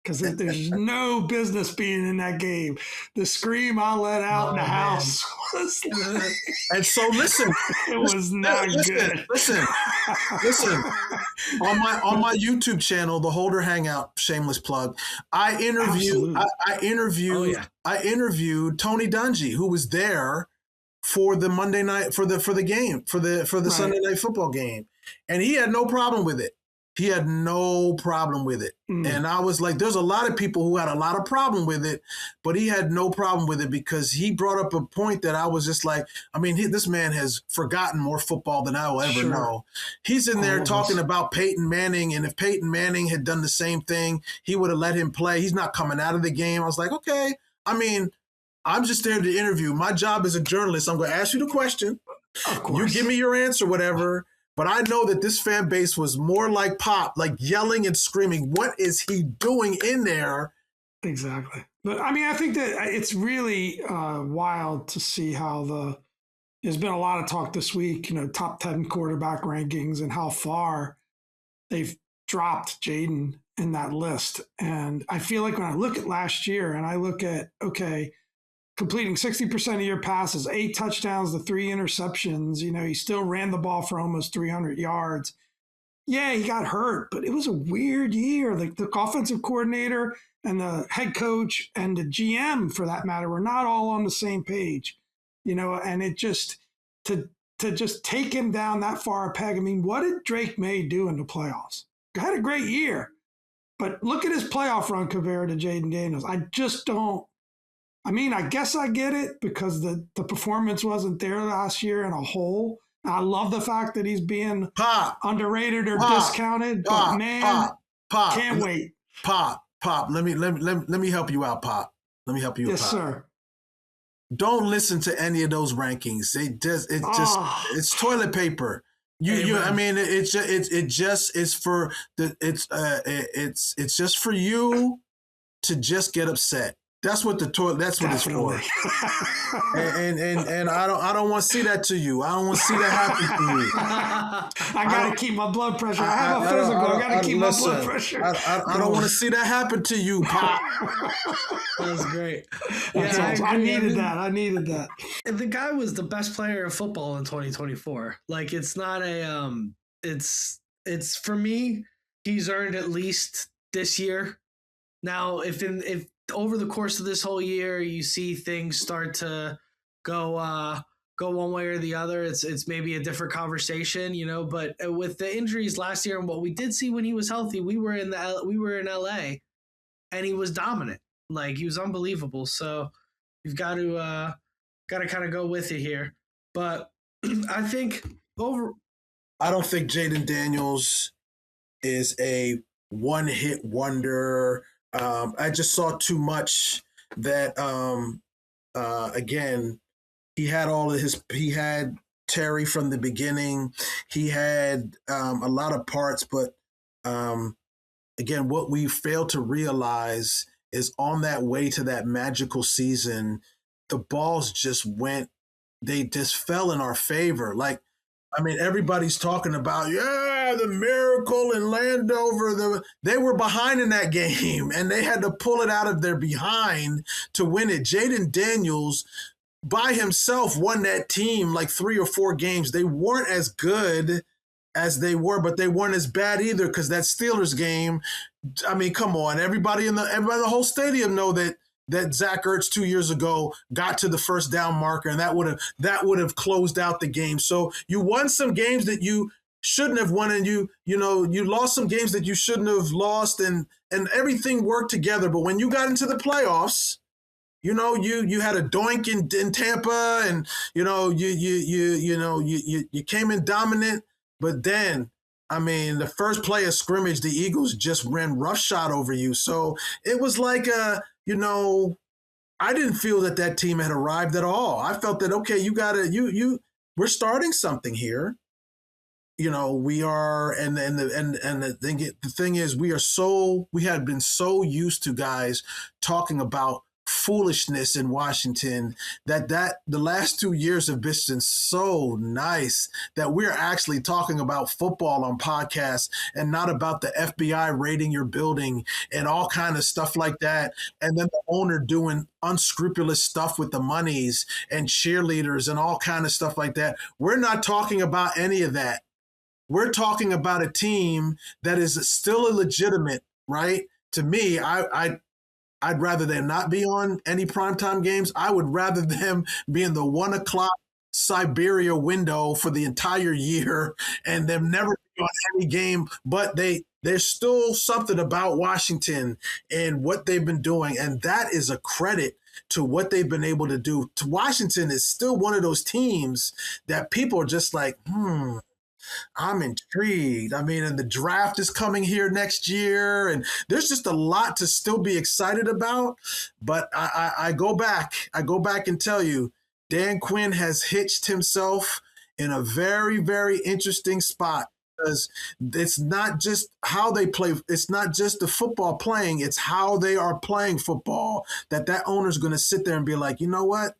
because there's no business being in that game. The scream I let out in the house was like, and so listen, it was not good. Listen. On my YouTube channel, The Holder Hangout, shameless plug, I interviewed Tony Dungy, who was there for the Monday night for the game, for the Sunday night football game, and he had no problem with it. And I was like, there's a lot of people who had a lot of problem with it, but he had no problem with it because he brought up a point that I was just like, this man has forgotten more football than I will ever know. He's in there talking about Peyton Manning, and if Peyton Manning had done the same thing, he would have let him play. He's not coming out of the game. I was like, okay, I mean, I'm just there to interview. My job as a journalist, I'm going to ask you the question. Of course. You give me your answer, whatever. But I know that this fan base was more like Pop, like yelling and screaming. What is he doing in there? Exactly. But I mean, I think that it's really wild to see how there's been a lot of talk this week, top 10 quarterback rankings and how far they've dropped Jaden in that list. And I feel like when I look at last year and I look at, okay, completing 60% of your passes, 8 touchdowns to 3 interceptions, he still ran the ball for almost 300 yards. Yeah, he got hurt, but it was a weird year. Like the offensive coordinator and the head coach and the GM, for that matter, were not all on the same page, and it just to just take him down that far a peg. I mean, what did Drake May do in the playoffs? He had a great year, but look at his playoff run compared to Jaden Daniels. I just don't. I mean, I guess I get it because the performance wasn't there last year in a whole. I love the fact that he's being underrated or discounted, but man, can't wait. Pop. Let me help you out, Pop. Let me help you out. Yes, sir. Don't listen to any of those rankings. It's toilet paper. I mean, it just is for it's just for you to just get upset. That's what it's for. and I don't want to see that to you. I don't want to see that happen to you. I gotta keep my blood pressure. I have a physical. I gotta keep my blood pressure. I don't want to see that happen to you, Pop. That was great. Yeah, I needed that. I needed that. The guy was the best player in football in 2024. Like it's not a it's for me, he's earned at least this year. Now, if over the course of this whole year you see things start to go one way or the other, it's maybe a different conversation, but with the injuries last year and what we did see when he was healthy, we were in LA and he was dominant. Like he was unbelievable. So you've got to kind of go with it here. But I don't think Jaden Daniels is a one-hit wonder. I just saw too much that, again, he had Terry from the beginning. He had a lot of parts, but again, what we failed to realize is on that way to that magical season, the balls they just fell in our favor. Like, I mean, everybody's talking about, the miracle in Landover. They were behind in that game, and they had to pull it out of their behind to win it. Jaden Daniels, by himself, won that team like 3 or 4 games. They weren't as good as they were, but they weren't as bad either because that Steelers game, I mean, come on. Everybody in the whole stadium know that Zach Ertz 2 years ago got to the first down marker, and that would have closed out the game. So you won some games that you shouldn't have won, and you lost some games that you shouldn't have lost, and everything worked together. But when you got into the playoffs, you had a doink in Tampa, and you came in dominant. But then, I mean, the first play of scrimmage, the Eagles just ran roughshod over you. So it was like I didn't feel that team had arrived at all. I felt that, okay, we're starting something here. We are, and the thing is, we had been so used to guys talking about foolishness in Washington that the last 2 years have been so nice that we're actually talking about football on podcasts and not about the FBI raiding your building and all kind of stuff like that. And then the owner doing unscrupulous stuff with the monies and cheerleaders and all kind of stuff like that. We're not talking about any of that. We're talking about a team that is still illegitimate, right? To me, I'd rather them not be on any primetime games. I would rather them be in the 1 o'clock Siberia window for the entire year and them never be on any game. But there's still something about Washington and what they've been doing. And that is a credit to what they've been able to do. Washington is still one of those teams that people are just like, I'm intrigued. I mean, and the draft is coming here next year, and there's just a lot to still be excited about. But I go back. I go back and tell you, Dan Quinn has hitched himself in a very, very interesting spot because it's not just how they play. It's not just the football playing. It's how they are playing football that owner's going to sit there and be like, you know what?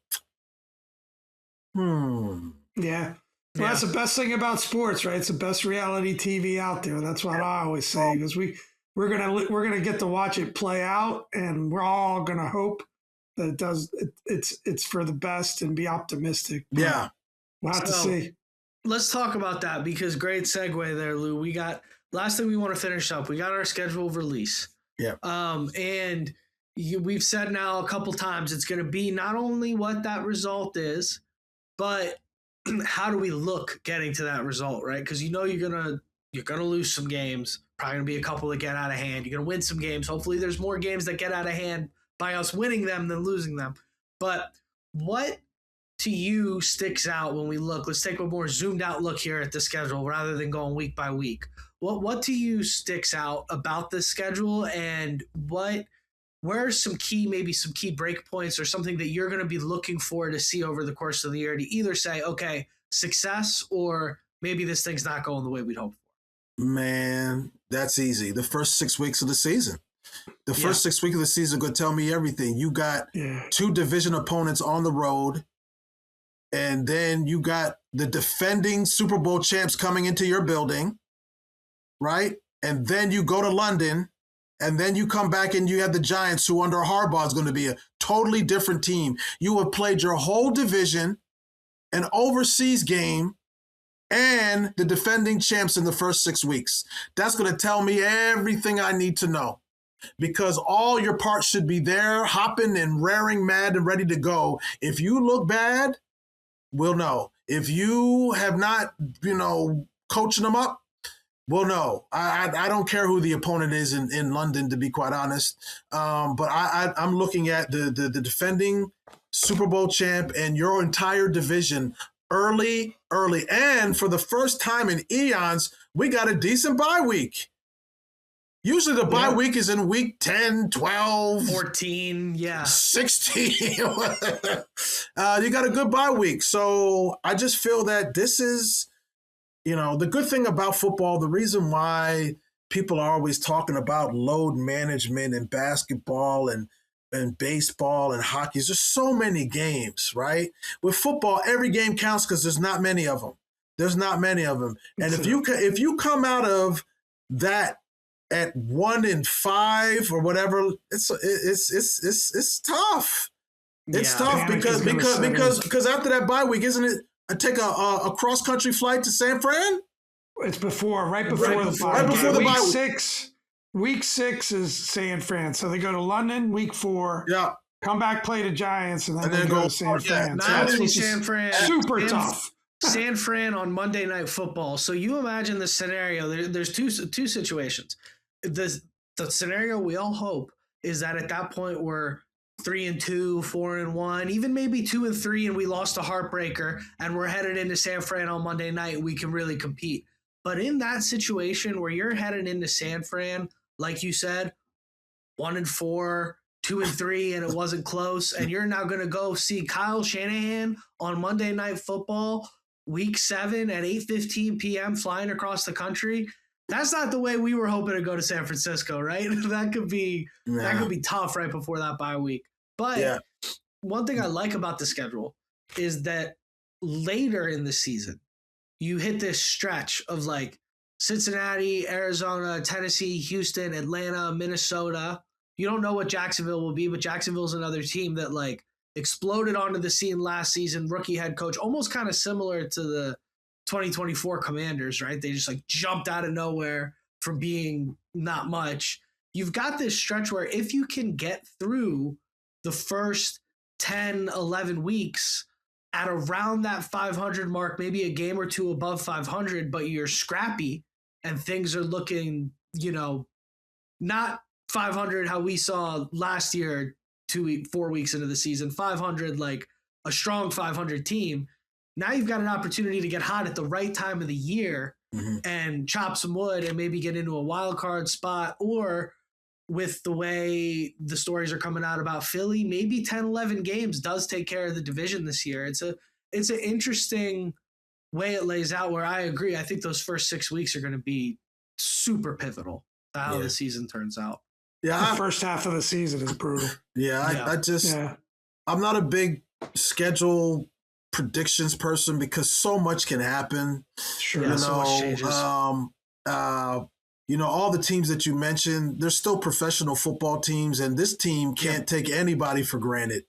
Yeah. Well, that's the best thing about sports, right? It's the best reality TV out there. That's what I always say, because we're gonna get to watch it play out, and we're all gonna hope that it does. It's for the best and be optimistic. But Yeah, we'll have to see. Let's talk about that, because great segue there, Lou. We got last thing we want to finish up. We got our scheduled release. Yeah. And we've said now a couple times it's going to be not only what that result is, but how do we look getting to that result, right? Because you're gonna lose some games. Probably gonna be a couple that get out of hand. You're gonna win some games. Hopefully, there's more games that get out of hand by us winning them than losing them. But what to you sticks out when we look? Let's take a more zoomed out look here at the schedule rather than going week by week. What to you sticks out about this schedule, and where are some key break points or something that you're going to be looking for to see over the course of the year to either say, okay, success, or maybe this thing's not going the way we'd hoped for? Man, that's easy. The first 6 weeks of the season. The first 6 weeks of the season going to tell me everything. You got two division opponents on the road, and then you got the defending Super Bowl champs coming into your building, right? And then you go to London, and then you come back and you have the Giants, who under Harbaugh is going to be a totally different team. You have played your whole division, an overseas game, and the defending champs in the first 6 weeks. That's going to tell me everything I need to know, because all your parts should be there, hopping and raring mad and ready to go. If you look bad, we'll know. If you have not, coaching them up, well, no, I don't care who the opponent is in London, to be quite honest. But I'm looking at the defending Super Bowl champ and your entire division early. And for the first time in eons, we got a decent bye week. Usually the bye week is in week 10, 12, 14, 16. You got a good bye week. So I just feel that this is, the good thing about football, the reason why people are always talking about load management in basketball and baseball and hockey is there's so many games, right? With football, every game counts because there's not many of them. And if you come out of that at 1-5 or whatever, it's tough. It's tough because after that bye week, isn't it? I take a cross country flight to San Fran. It's right before the bye. Week 6 is San Fran, so they go to London. Week 4, come back, play the Giants, and then go to San Fran. Not only San Fran, super tough. San Fran on Monday Night Football. So you imagine the scenario. There's two situations. The scenario we all hope is that at that point we're 3-2, 4-1, even maybe 2-3, and we lost a heartbreaker, and we're headed into San Fran on Monday night. We can really compete. But in that situation where you're headed into San Fran, like you said, 1-4, 2-3, and it wasn't close, and you're now going to go see Kyle Shanahan on Monday Night Football, Week 7 at 8:15 p.m. flying across the country. That's not the way we were hoping to go to San Francisco, right? That could be tough right before that bye week. But one thing I like about the schedule is that later in the season, you hit this stretch of like Cincinnati, Arizona, Tennessee, Houston, Atlanta, Minnesota. You don't know what Jacksonville will be, but Jacksonville's another team that like exploded onto the scene last season. Rookie head coach, almost kind of similar to the 2024 Commanders, right? They just like jumped out of nowhere from being not much. You've got this stretch where if you can get through the first 10, 11 weeks at around that 500 mark, maybe a game or two above 500, but you're scrappy and things are looking, not 500 how we saw last year, 4 weeks into the season, 500 like a strong 500 team. Now you've got an opportunity to get hot at the right time of the year and chop some wood and maybe get into a wild card spot, or with the way the stories are coming out about Philly, maybe 10, 11 games does take care of the division this year. It's an interesting way it lays out, where I agree. I think those first 6 weeks are going to be super pivotal to how the season turns out. Yeah, the first half of the season is brutal. I'm not a big schedule predictions person because so much can happen. Sure, so much changes. All the teams that you mentioned, they're still professional football teams, and this team can't take anybody for granted.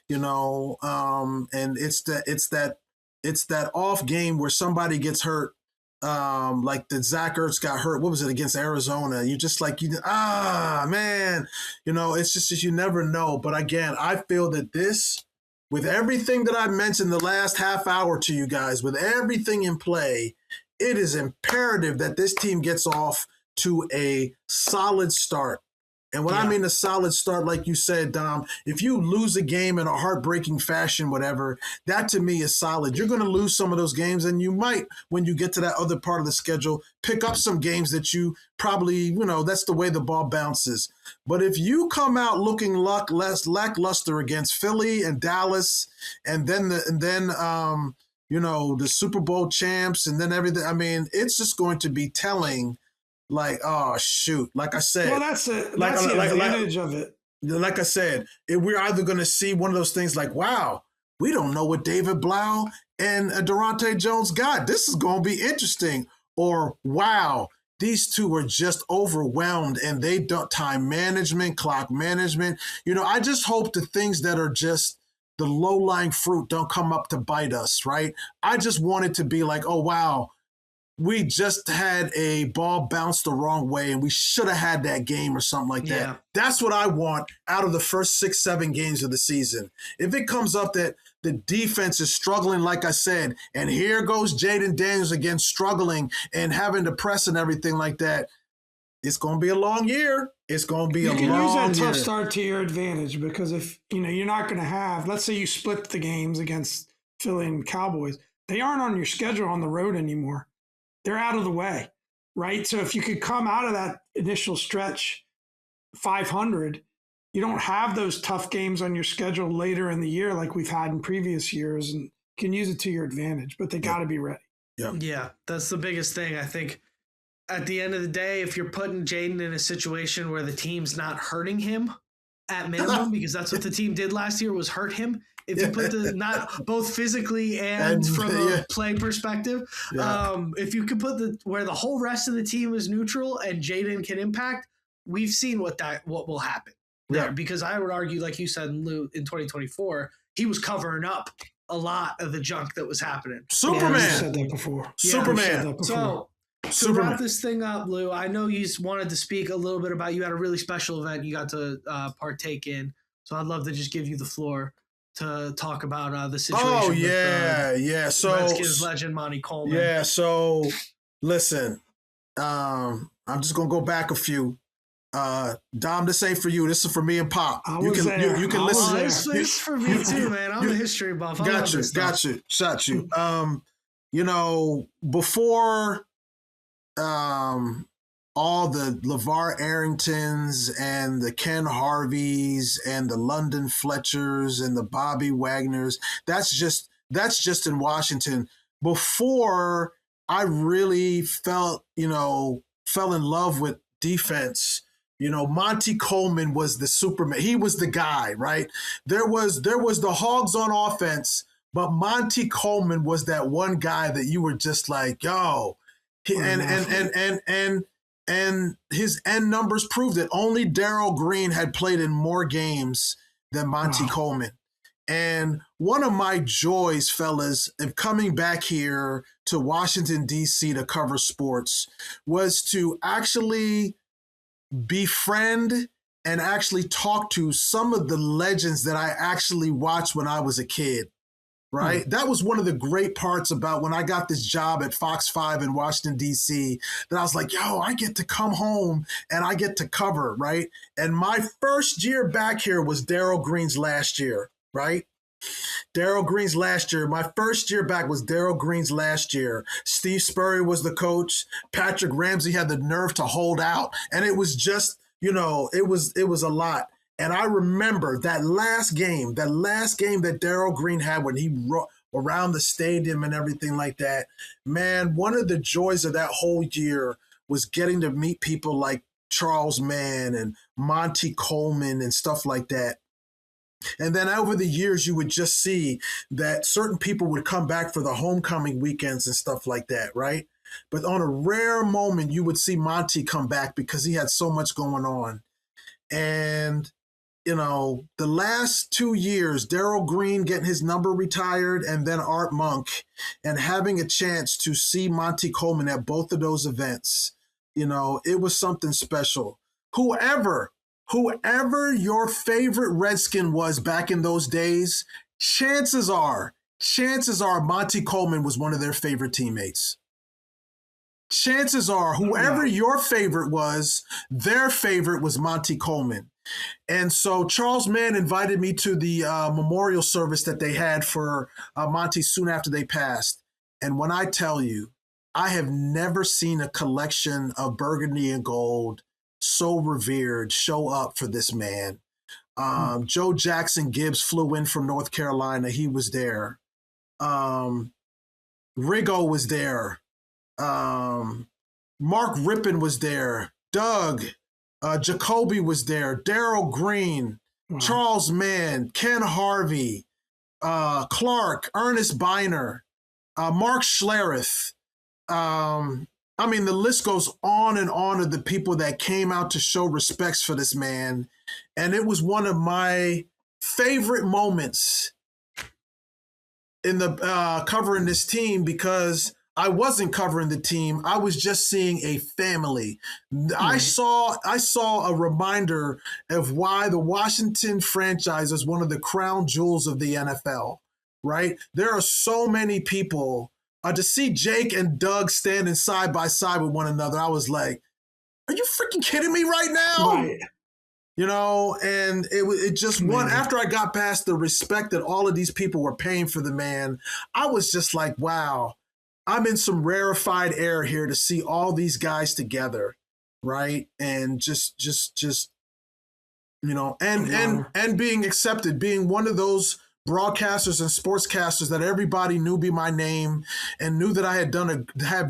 And it's that off game where somebody gets hurt. Like the Zach Ertz got hurt. What was it against Arizona? You just man, it's just that you never know. But again, I feel that with everything that I mentioned the last half hour to you guys, with everything in play, it is imperative that this team gets off to a solid start. And when I mean a solid start, like you said, Dom, if you lose a game in a heartbreaking fashion, whatever, that to me is solid. You're going to lose some of those games, and you might, when you get to that other part of the schedule, pick up some games that you probably, that's the way the ball bounces. But if you come out looking lackluster against Philly and Dallas, and then the Super Bowl champs, and then everything, I mean, it's just going to be telling. Like, oh shoot! Like I said, well, that's the advantage of it. Like I said, we're either going to see one of those things like, wow, we don't know what David Blau and Durante Jones got. This is going to be interesting. Or, wow, these two are just overwhelmed and they don't time management, clock management. I just hope the things that are just the low-lying fruit don't come up to bite us, right? I just want it to be like, oh, wow, we just had a ball bounce the wrong way and we should have had that game or something like that. Yeah. That's what I want out of the first 6, 7 games of the season. If it comes up that the defense is struggling, like I said, and here goes Jaden Daniels again struggling and having to press and everything like that, it's going to be a long year. It's going to be a long year. You can use that tough start to your advantage, because if, you're not going to have, let's say you split the games against Philly and Cowboys, they aren't on your schedule on the road anymore. They're out of the way, right? So if you could come out of that initial stretch 500, you don't have those tough games on your schedule later in the year like we've had in previous years, and you can use it to your advantage, but they got to be ready. Yeah, that's the biggest thing. I think at the end of the day, if you're putting Jaden in a situation where the team's not hurting him at minimum, because that's what the team did last year, was hurt him. If you put not both physically and from a play perspective, if you could put where the whole rest of the team is neutral and Jaden can impact, we've seen what will happen there. Because I would argue, like you said, Lou, in 2024, he was covering up a lot of the junk that was happening. Superman. Yeah, said that before. Superman. So to wrap this thing up, Lou, I know you wanted to speak a little bit about, you had a really special event you got to partake in. So I'd love to just give you the floor to talk about the situation. Oh, with, So Redskins legend Monty Coleman. Yeah, so listen, I'm just gonna go back a few. Dom, this ain't for you. This is for me and Pop. You can listen. This is for me too, man. I'm a history buff. Got you. Shot you. Before all the LeVar Arringtons and the Ken Harveys and the London Fletchers and the Bobby Wagners, that's just in Washington. Before I really fell in love with defense, Monty Coleman was the Superman. He was the guy, right? There was the Hogs on offense, but Monty Coleman was that one guy that you were just like, yo, and his end numbers proved it. Only Darrell Green had played in more games than Monty Coleman. And one of my joys, fellas, of coming back here to Washington, D.C. to cover sports was to actually befriend and actually talk to some of the legends that I actually watched when I was a kid. Right. That was one of the great parts about when I got this job at Fox 5 in Washington, D.C., that I was like, yo, I get to come home and I get to cover. Right. And my first year back here was Darrell Green's last year. Right. Darryl Green's last year. My first year back was Darryl Green's last year. Steve Spurrier was the coach. Patrick Ramsey had the nerve to hold out. And it was just, it was a lot. And I remember that last game that Darryl Green had when he around the stadium and everything like that. Man, one of the joys of that whole year was getting to meet people like Charles Mann and Monty Coleman and stuff like that. And then over the years, you would just see that certain people would come back for the homecoming weekends and stuff like that, right? But on a rare moment, you would see Monty come back because he had so much going on. And, the last 2 years, Darryl Green getting his number retired and then Art Monk, and having a chance to see Monty Coleman at both of those events, it was something special. Whoever your favorite Redskin was back in those days, chances are Monty Coleman was one of their favorite teammates. Chances are whoever your favorite was, their favorite was Monty Coleman. And so Charles Mann invited me to the memorial service that they had for Monty soon after they passed. And when I tell you, I have never seen a collection of burgundy and gold so revered show up for this man. Joe Jackson Gibbs flew in from North Carolina. He was there. Rigo was there. Mark Rippon was there. Doug, Jacoby was there. Darryl Green, Charles Mann, Ken Harvey, Clark, Ernest Biner, Mark Schlereth. The list goes on and on of the people that came out to show respects for this man. And it was one of my favorite moments in the covering this team, because I wasn't covering the team. I was just seeing a family. I saw a reminder of why the Washington franchise is one of the crown jewels of the NFL, right? There are so many people. To see Jake and Doug standing side by side with one another, I was like, are you freaking kidding me right now? Right. And it just won. After I got past the respect that all of these people were paying for the man, I was just like, wow, I'm in some rarefied air here to see all these guys together, right? And just and being accepted, being one of those broadcasters and sportscasters that everybody knew be my name and knew that I have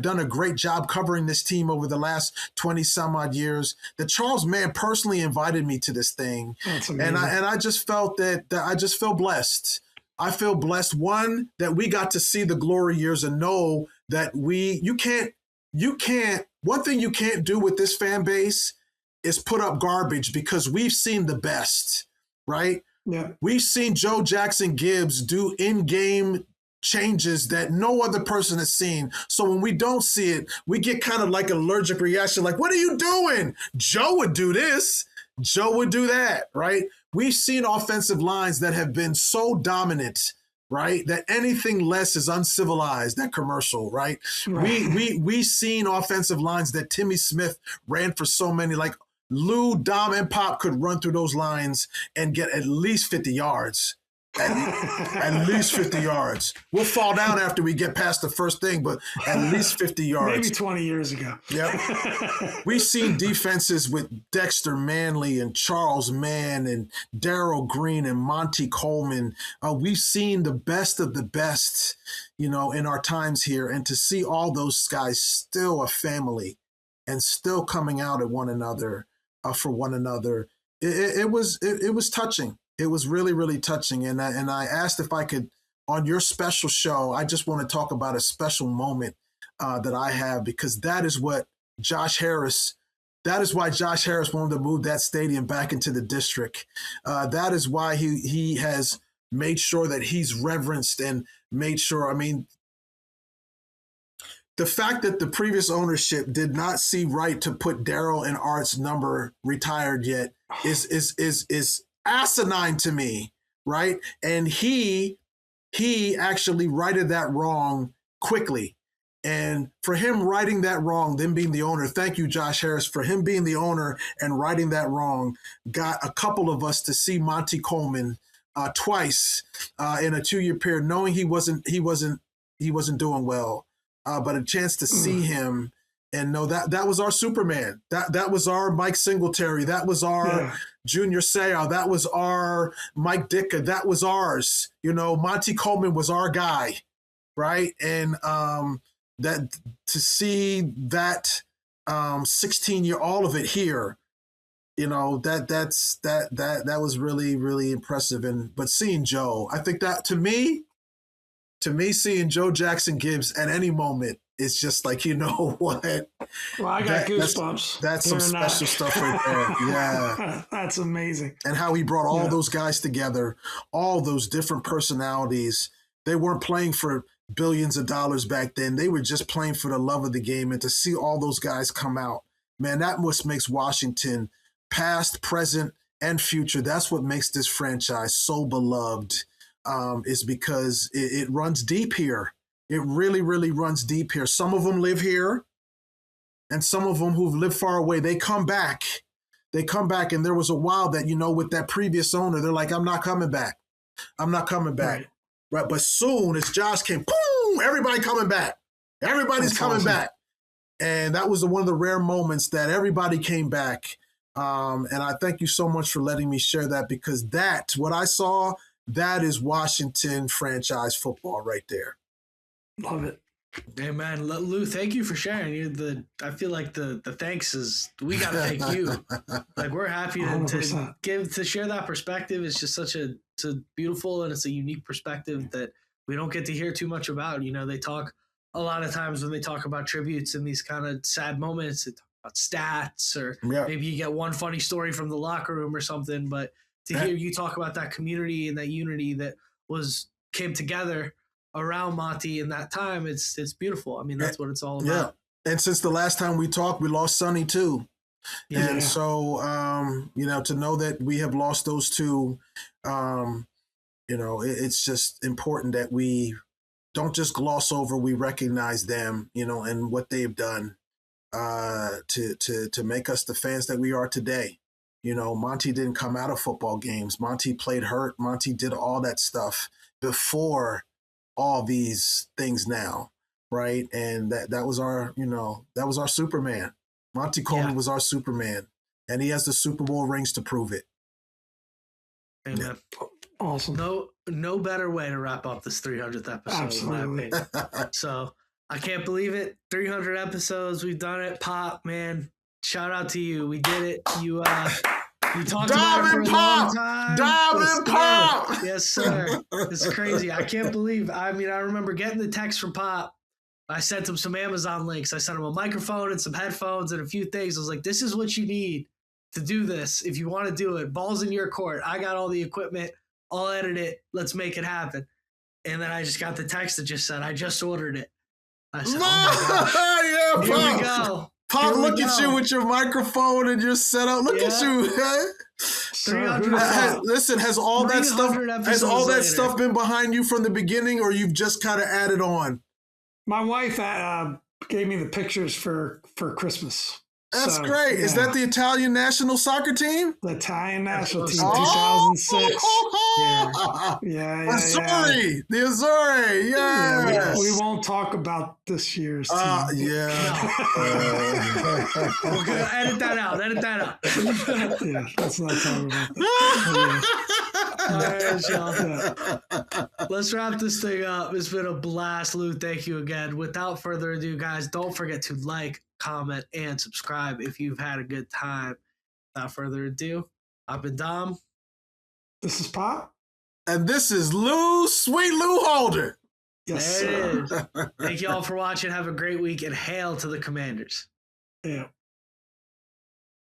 done a great job covering this team over the last 20 some odd years, that Charles Mann personally invited me to this thing. That's amazing. And I just felt that I just feel blessed. I feel blessed, one, that we got to see the glory years and know that one thing you can't do with this fan base is put up garbage, because we've seen the best, right? Yeah. We've seen Joe Jackson Gibbs do in-game changes that no other person has seen. So when we don't see it, we get kind of like an allergic reaction, like, what are you doing? Joe would do this. Joe would do that, right? We've seen offensive lines that have been so dominant, right, that anything less is uncivilized. That commercial, right? We've seen offensive lines that Timmy Smith ran for so many, like Lou, Dom, and Pop could run through those lines and get at least 50 yards. At least 50 yards. We'll fall down after we get past the first thing, but at least 50 yards. Maybe 20 years ago. Yep. We've seen defenses with Dexter Manley and Charles Mann and Darryl Green and Monty Coleman. We've seen the best of the best, in our times here. And to see all those guys still a family and still coming out at one another for one another, it was touching. It was really, really touching. And I asked if I could, on your special show, I just want to talk about a special moment that I have, because that is why Josh Harris wanted to move that stadium back into the district. That is why he has made sure that he's reverenced and made sure, the fact that the previous ownership did not see right to put Darryl and Art's number retired yet is asinine to me, right? And he actually righted that wrong quickly. And for him righting that wrong, them being the owner, thank you, Josh Harris, for him being the owner and righting that wrong, got a couple of us to see Monty Coleman twice in a 2-year period, knowing he wasn't doing well, but a chance to see him and know that was our Superman. That was our Mike Singletary. That was our Junior Seau. That was our Mike Ditka. That was ours. Monty Coleman was our guy, right? And that to see that 16-year, all of it here, that was really, really impressive. But seeing Joe, I think that to me, seeing Joe Jackson Gibbs at any moment is just like, what? Well, I got goosebumps. That's some special stuff right there. Yeah. That's amazing. And how he brought all those guys together, all those different personalities. They weren't playing for billions of dollars back then. They were just playing for the love of the game. And to see all those guys come out, man, that what makes Washington past, present, and future. That's what makes this franchise so beloved, is because it runs deep here. It really, really runs deep here. Some of them live here, and some of them who've lived far away, they come back. And there was a while that, with that previous owner, they're like, I'm not coming back. Right. But soon as Josh came, boom, everybody coming back. Everybody's coming back. And that was one of the rare moments that everybody came back. And I thank you so much for letting me share that, because what I saw, that is Washington franchise football right there. Love it. Hey man, Lou, thank you for sharing. I feel like the thanks is, we got to thank you. Like, we're happy to share that perspective. It's just it's a beautiful and it's a unique perspective that we don't get to hear too much about. They talk a lot of times when they talk about tributes and these kind of sad moments, they talk about stats, or maybe you get one funny story from the locker room or something. But to hear you talk about that community and that unity that came together around Monty in that time, it's beautiful. I mean, that's what it's all about. Yeah. And since the last time we talked, we lost Sonny too. Yeah. And so, to know that we have lost those two, it's just important that we don't just gloss over, we recognize them, and what they've done to make us the fans that we are today. Monty didn't come out of football games. Monty played hurt. Monty did all that stuff before all these things now, right? And that was our, that was our Superman. Monty Coleman was our Superman, and he has the Super Bowl rings to prove it. Amen. Yeah. Awesome. No better way to wrap up this 300th episode. Absolutely. In my opinion. So I can't believe it. 300 episodes. We've done it. Pop, man. Shout out to you. We did it. You talked about it for a long time. Pop. Yes, sir. It's crazy. I can't believe. I remember getting the text from Pop. I sent him some Amazon links. I sent him a microphone and some headphones and a few things. I was like, this is what you need to do this. If you want to do it, ball's in your court. I got all the equipment. I'll edit it. Let's make it happen. And then I just got the text that just said, I just ordered it. I said, oh my gosh. Here we go. Pop, look at you with your microphone and your setup. Look at you. Listen, has all that stuff been behind you from the beginning, or you've just kind of added on? My wife gave me the pictures for Christmas. That's great. Yeah. Is that the Italian national soccer team? The Italian national team, 2006. Yeah. Azzurri. The Azzurri. Yeah. We won't talk about this year's team. We're going to edit that out. Yeah, let's not talk about that. All right, y'all. Let's wrap this thing up. It's been a blast, Lou. Thank you again. Without further ado, guys, don't forget to like, comment, and subscribe if you've had a good time. Without further ado, I've been Dom. This is Pop. And this is Lou, Sweet Lou Holder. Yes, sir. It is. Thank you all for watching. Have a great week, and hail to the Commanders. Yeah.